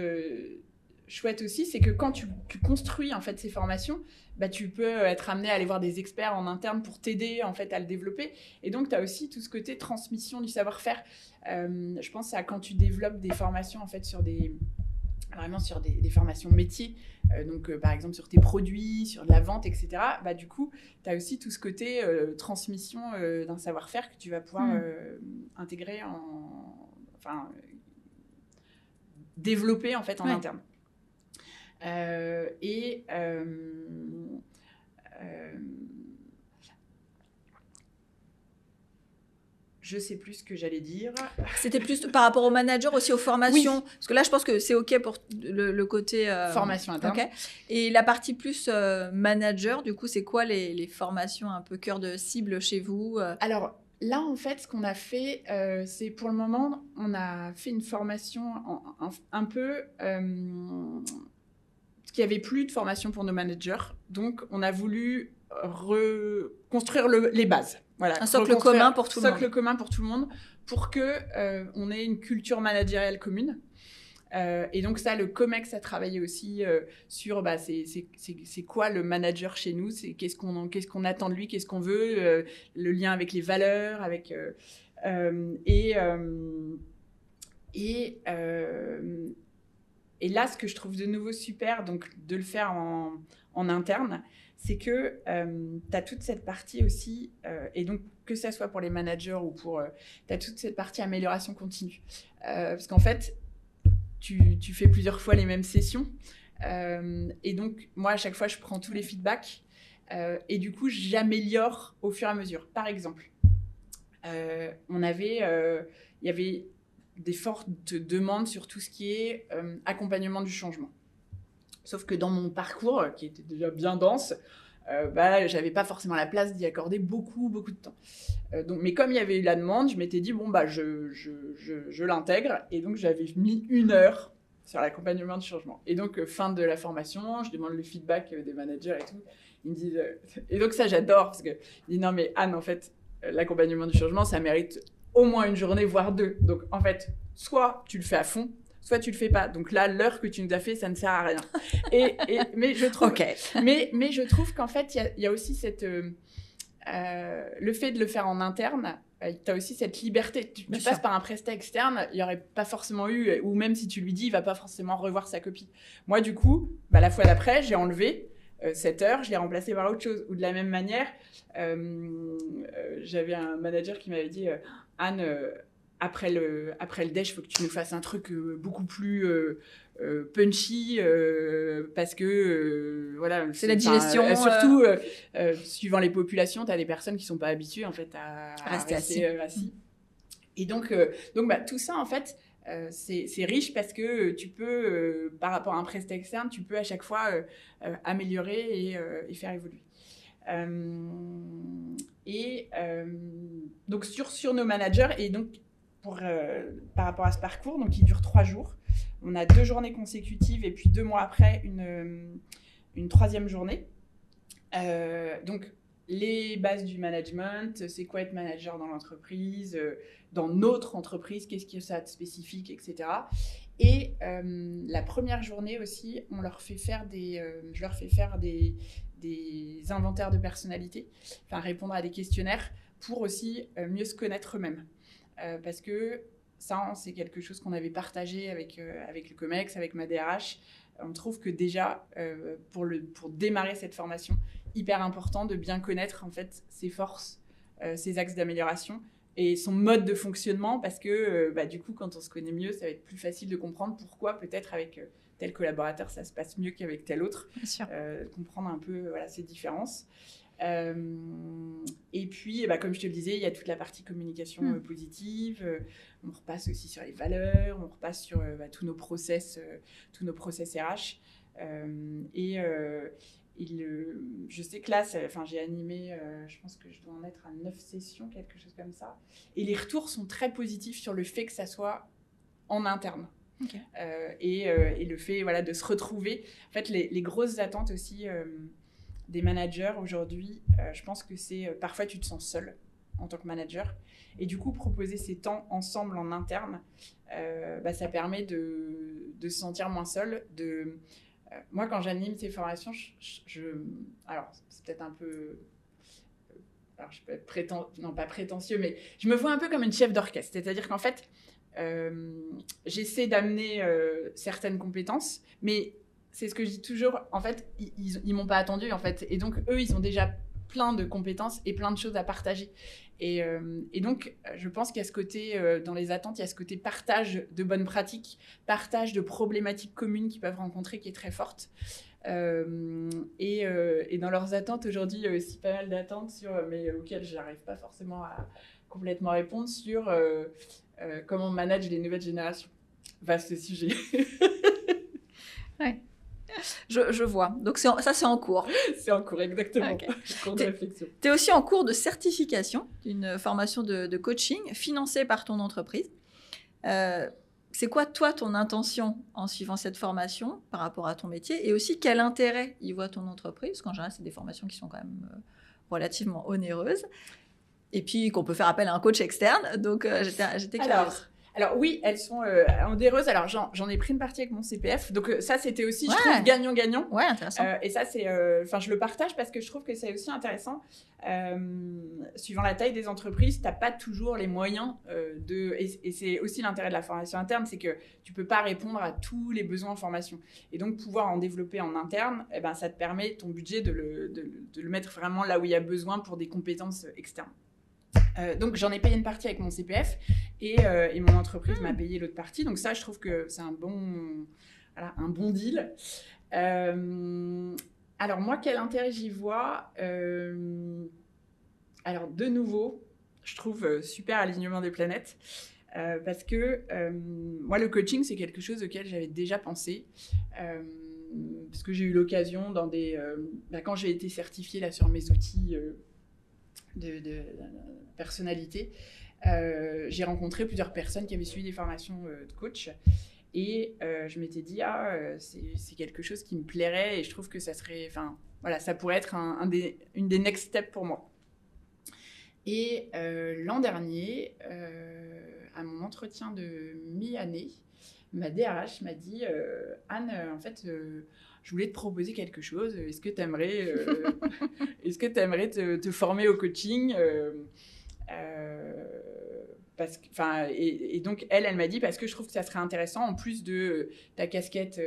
chouette aussi, c'est que quand tu construis en fait ces formations, tu peux être amené à aller voir des experts en interne pour t'aider en fait à le développer. Et donc, tu as aussi tout ce côté transmission du savoir-faire. Je pense à quand tu développes des formations en fait vraiment sur des formations métiers, donc par exemple sur tes produits, sur de la vente, etc. Du coup, tu as aussi tout ce côté transmission d'un savoir-faire que tu vas pouvoir intégrer développer en fait en interne. Je sais plus ce que j'allais dire. C'était plus par rapport aux managers, aussi aux formations. Oui. Parce que là, je pense que c'est OK pour le côté... formation interne. Okay. Et la partie plus manager, du coup, c'est quoi les formations un peu cœur de cible chez vous? Alors, là, en fait, ce qu'on a fait, c'est pour le moment, on a fait une formation un peu... parce qu'il n'y avait plus de formation pour nos managers. Donc, on a voulu reconstruire les bases. Voilà, un socle commun pour tout le monde. Socle commun pour tout le monde, pour qu'on ait une culture managériale commune. Et donc ça, le COMEX a travaillé aussi sur c'est quoi le manager chez nous, c'est qu'est-ce qu'on attend de lui, qu'est-ce qu'on veut, le lien avec les valeurs, avec et là, ce que je trouve de nouveau super, donc de le faire en interne, c'est que tu as toute cette partie aussi, et donc que ça soit pour les managers ou tu as toute cette partie amélioration continue. Parce qu'en fait, tu fais plusieurs fois les mêmes sessions. Et donc, moi, à chaque fois, je prends tous les feedbacks. Et du coup, j'améliore au fur et à mesure. Par exemple, il y avait des fortes demandes sur tout ce qui est accompagnement du changement. Sauf que dans mon parcours, qui était déjà bien dense, j'avais pas forcément la place d'y accorder beaucoup de temps. Mais comme il y avait eu la demande, je m'étais dit, je l'intègre. Et donc, j'avais mis 1 heure sur l'accompagnement du changement. Et donc, fin de la formation, je demande le feedback des managers et tout. Ils me disent... Et donc, ça, j'adore, parce qu'ils disent, non, mais Anne, en fait, l'accompagnement du changement, ça mérite au moins 1 journée, voire 2. Donc, en fait, soit tu le fais à fond, soit tu le fais pas. Donc là, l'heure que tu nous as fait, ça ne sert à rien. Mais je trouve, mais je trouve qu'en fait, il y a aussi le fait de le faire en interne. Tu as aussi cette liberté. Tu passes par un prestat externe, il n'y aurait pas forcément eu, ou même si tu lui dis, il ne va pas forcément revoir sa copie. Moi, du coup, la fois d'après, j'ai enlevé cette heure, je l'ai remplacée par autre chose. Ou de la même manière, j'avais un manager qui m'avait dit, Anne, après le déj, il faut que tu nous fasses un truc beaucoup plus punchy, parce que voilà, c'est la digestion. Surtout, suivant les populations, tu as des personnes qui ne sont pas habituées en fait, à rester assis. Et donc tout ça, en fait, c'est riche parce que tu peux, par rapport à un prestat externe, tu peux à chaque fois améliorer et faire évoluer. Donc sur nos managers, et donc par rapport à ce parcours, donc il dure 3 jours. On a 2 journées consécutives et puis 2 mois après une 3e journée. Donc les bases du management, c'est quoi être manager dans l'entreprise, dans notre entreprise, qu'est-ce que ça a de spécifique, etc. Et la première journée aussi, je leur fais faire des inventaires de personnalité, enfin répondre à des questionnaires pour aussi mieux se connaître eux-mêmes. Parce que ça, c'est quelque chose qu'on avait partagé avec le COMEX, avec ma DRH. On trouve que déjà, pour démarrer cette formation, hyper important de bien connaître en fait ses forces, ses axes d'amélioration et son mode de fonctionnement, parce que du coup, quand on se connaît mieux, ça va être plus facile de comprendre pourquoi peut-être avec tel collaborateur, ça se passe mieux qu'avec tel autre. Bien sûr. Comprendre un peu ces différences. Et puis, comme je te le disais, il y a toute la partie communication positive. On repasse aussi sur les valeurs, on repasse sur tous nos process RH. Je sais que là, j'ai animé, je pense que je dois en être à 9 sessions, quelque chose comme ça. Et les retours sont très positifs sur le fait que ça soit en interne. Okay. Et le fait de se retrouver. En fait, les grosses attentes aussi des managers aujourd'hui, je pense que c'est parfois tu te sens seul. en tant que manager. Et du coup, proposer ces temps ensemble en interne, ça permet de se sentir moins seul. Moi, quand j'anime ces formations, alors c'est peut-être un peu... Alors, je peux être pas prétentieux, mais je me vois un peu comme une chef d'orchestre. C'est-à-dire qu'en fait, j'essaie d'amener certaines compétences, mais c'est ce que je dis toujours, en fait, ils m'ont pas attendu, en fait. Et donc, eux, ils ont déjà plein de compétences et plein de choses à partager. Et donc, je pense qu'il y a ce côté, dans les attentes, il y a ce côté partage de bonnes pratiques, partage de problématiques communes qu'ils peuvent rencontrer qui est très forte. Et dans leurs attentes, aujourd'hui, il y a aussi pas mal d'attentes mais auxquelles je n'arrive pas forcément à complètement répondre sur comment on manage les nouvelles générations. Vaste sujet. Ouais. Je vois. Donc, ça, c'est en cours. C'est en cours, exactement. Okay. Cours de réflexion. Tu es aussi en cours de certification d'une formation de coaching financée par ton entreprise. C'est quoi, toi, ton intention en suivant cette formation par rapport à ton métier? Et aussi, quel intérêt y voit ton entreprise? Parce qu'en général, c'est des formations qui sont quand même relativement onéreuses. Et puis, qu'on peut faire appel à un coach externe. Donc, j'étais curieuse. Alors oui, elles sont onéreuses. Alors j'en ai pris une partie avec mon CPF. Donc ça, c'était aussi, je trouve, gagnant-gagnant. Ouais, intéressant. Et ça, je le partage parce que je trouve que c'est aussi intéressant. Suivant la taille des entreprises, tu n'as pas toujours les moyens et c'est aussi l'intérêt de la formation interne, c'est que tu ne peux pas répondre à tous les besoins en formation. Et donc, pouvoir en développer en interne, ça te permet, ton budget, de le mettre vraiment là où il y a besoin pour des compétences externes. Donc j'en ai payé une partie avec mon CPF et mon entreprise m'a payé l'autre partie. Donc ça, je trouve que c'est un bon deal. Alors moi, quel intérêt j'y vois? Alors de nouveau, je trouve super alignement des planètes parce que moi, le coaching, c'est quelque chose auquel j'avais déjà pensé. Parce que j'ai eu l'occasion quand j'ai été certifiée là, sur mes outils de personnalité, j'ai rencontré plusieurs personnes qui avaient suivi des formations de coach et je m'étais dit c'est quelque chose qui me plairait et je trouve que ça serait, ça pourrait être une des next steps pour moi. Et l'an dernier, à mon entretien de mi-année, ma DRH m'a dit Anne, en fait, je voulais te proposer quelque chose. Est-ce que tu aimerais, te former au coaching et donc, elle m'a dit, parce que je trouve que ça serait intéressant, en plus de ta casquette,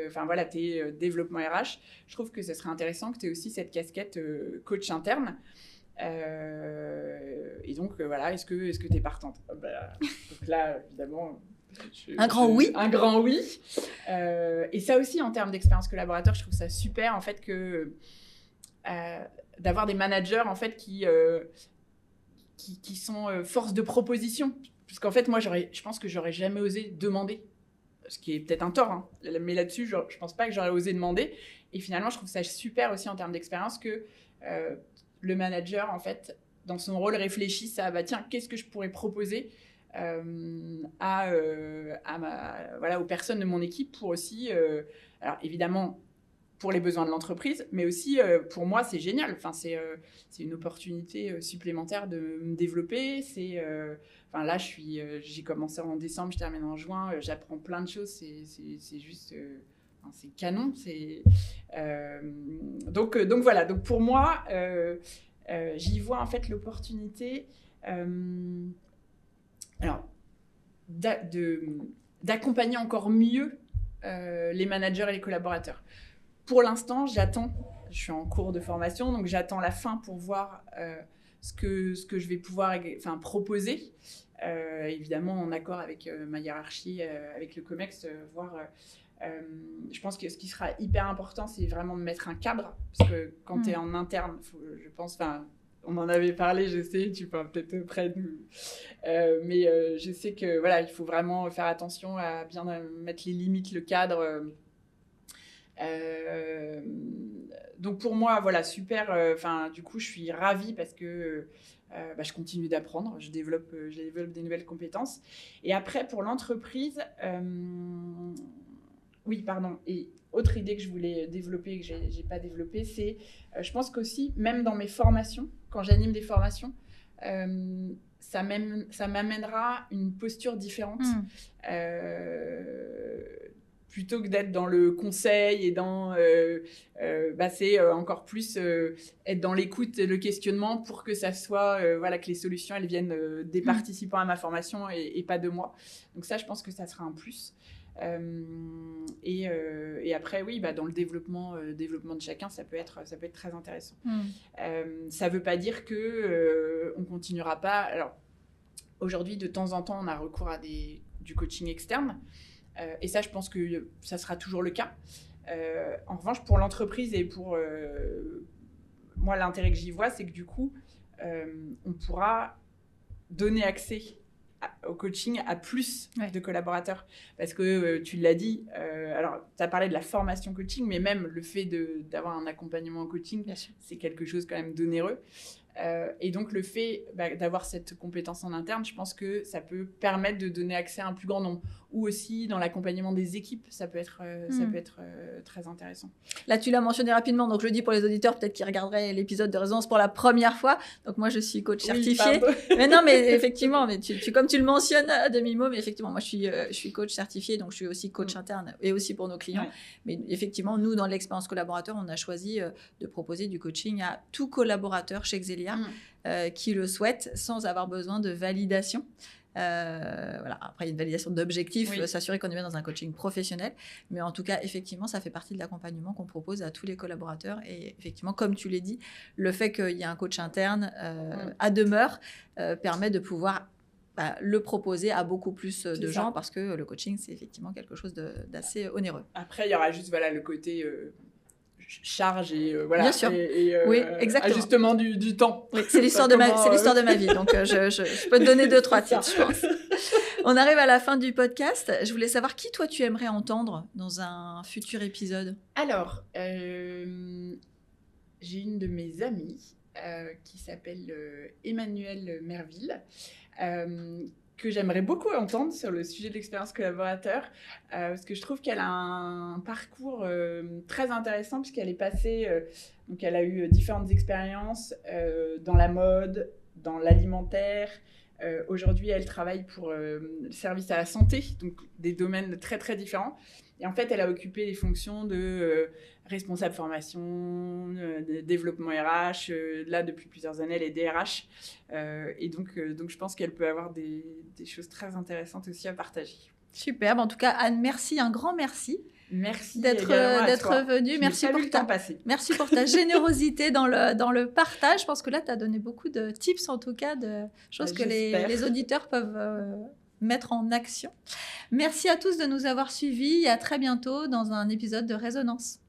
tes développements RH, je trouve que ça serait intéressant que tu aies aussi cette casquette coach interne. Et donc, est-ce que tu es partante? Donc là, évidemment... Un grand oui. Un grand oui. Et ça aussi, en termes d'expérience collaborateur, je trouve ça super, en fait, d'avoir des managers, en fait, qui sont force de proposition. Parce qu'en fait, moi, je pense que j'aurais jamais osé demander, ce qui est peut-être un tort, hein. Mais là-dessus, je pense pas que j'aurais osé demander. Et finalement, je trouve ça super aussi en termes d'expérience que le manager, en fait, dans son rôle, réfléchisse à tiens, qu'est-ce que je pourrais proposer aux personnes de mon équipe pour aussi, alors évidemment pour les besoins de l'entreprise, mais aussi pour moi c'est génial. C'est une opportunité supplémentaire de me développer. Là j'ai commencé en décembre, je termine en juin, j'apprends plein de choses. C'est juste c'est canon. Donc voilà. Donc pour moi j'y vois en fait l'opportunité. Alors, d'accompagner encore mieux les managers et les collaborateurs. Pour l'instant, je suis en cours de formation, donc j'attends la fin pour voir ce que je vais pouvoir proposer, évidemment en accord avec ma hiérarchie, avec le COMEX, je pense que ce qui sera hyper important, c'est vraiment de mettre un cadre, parce que quand tu es en interne, je pense... On en avait parlé, je sais, tu parles peut-être près de nous. Mais je sais que il faut vraiment faire attention à bien mettre les limites, le cadre. Donc pour moi, super. Du coup, je suis ravie parce que je continue d'apprendre, je développe des nouvelles compétences. Et après, pour l'entreprise, oui, pardon. Et autre idée que je voulais développer, que j'ai pas développée, c'est, je pense qu'aussi, même dans mes formations, quand j'anime des formations, ça m'amènera une posture différente. Plutôt que d'être dans le conseil et dans... c'est encore plus être dans l'écoute et le questionnement pour que ça soit... que les solutions, elles viennent des participants à ma formation et pas de moi. Donc ça, je pense que ça sera un plus. Et après, oui, dans le développement de chacun, ça peut être très intéressant. Ça ne veut pas dire qu'on ne continuera pas... Alors, aujourd'hui, de temps en temps, on a recours à du coaching externe. Et ça, je pense que ça sera toujours le cas. En revanche, pour l'entreprise et pour moi, l'intérêt que j'y vois, c'est que du coup, on pourra donner accès au coaching à plus de collaborateurs. Parce que tu l'as dit, alors tu as parlé de la formation coaching, mais même le fait d'avoir un accompagnement en coaching, c'est quelque chose quand même d'onéreux. Et donc, le fait d'avoir cette compétence en interne, je pense que ça peut permettre de donner accès à un plus grand nombre. Ou aussi, dans l'accompagnement des équipes, ça peut être très intéressant. Là, tu l'as mentionné rapidement, donc je le dis pour les auditeurs, peut-être qui regarderaient l'épisode de Résonance pour la première fois. Donc, moi, je suis coach certifiée. Mais non, mais effectivement, comme tu le mentionnes à demi-mot, mais effectivement, moi, je suis coach certifiée, donc je suis aussi coach interne et aussi pour nos clients. Mais effectivement, nous, dans l'expérience collaborateur, on a choisi de proposer du coaching à tout collaborateur chez Xelia qui le souhaite sans avoir besoin de validation. Après, il y a une validation d'objectifs, s'assurer qu'on est bien dans un coaching professionnel. Mais en tout cas, effectivement, ça fait partie de l'accompagnement qu'on propose à tous les collaborateurs. Et effectivement, comme tu l'as dit, le fait qu'il y ait un coach interne à demeure permet de pouvoir le proposer à beaucoup plus de gens parce que le coaching, c'est effectivement quelque chose d'assez onéreux. Après, il y aura juste le côté... charge et bien sûr. Oui, exactement. Ajustement du temps. Oui, c'est l'histoire de ma vie, donc je peux te donner 2-3 tips, je pense. On arrive à la fin du podcast. Je voulais savoir qui toi tu aimerais entendre dans un futur épisode. Alors, j'ai une de mes amies qui s'appelle Emmanuelle Merville, que j'aimerais beaucoup entendre sur le sujet de l'expérience collaborateur, parce que je trouve qu'elle a un parcours très intéressant, puisqu'elle est passée, donc elle a eu différentes expériences dans la mode, dans l'alimentaire. Aujourd'hui, elle travaille pour le service à la santé, donc des domaines très, très différents. Et en fait, elle a occupé les fonctions de responsable formation, de développement RH. Là, depuis plusieurs années, elle est DRH. Et donc, je pense qu'elle peut avoir des choses très intéressantes aussi à partager. Superbe. En tout cas, Anne, merci, un grand merci. Merci d'être venue. Merci pour ta générosité dans le partage. Je pense que là, tu as donné beaucoup de tips, en tout cas, de choses que les auditeurs peuvent mettre en action. Merci à tous de nous avoir suivis et à très bientôt dans un épisode de Résonance.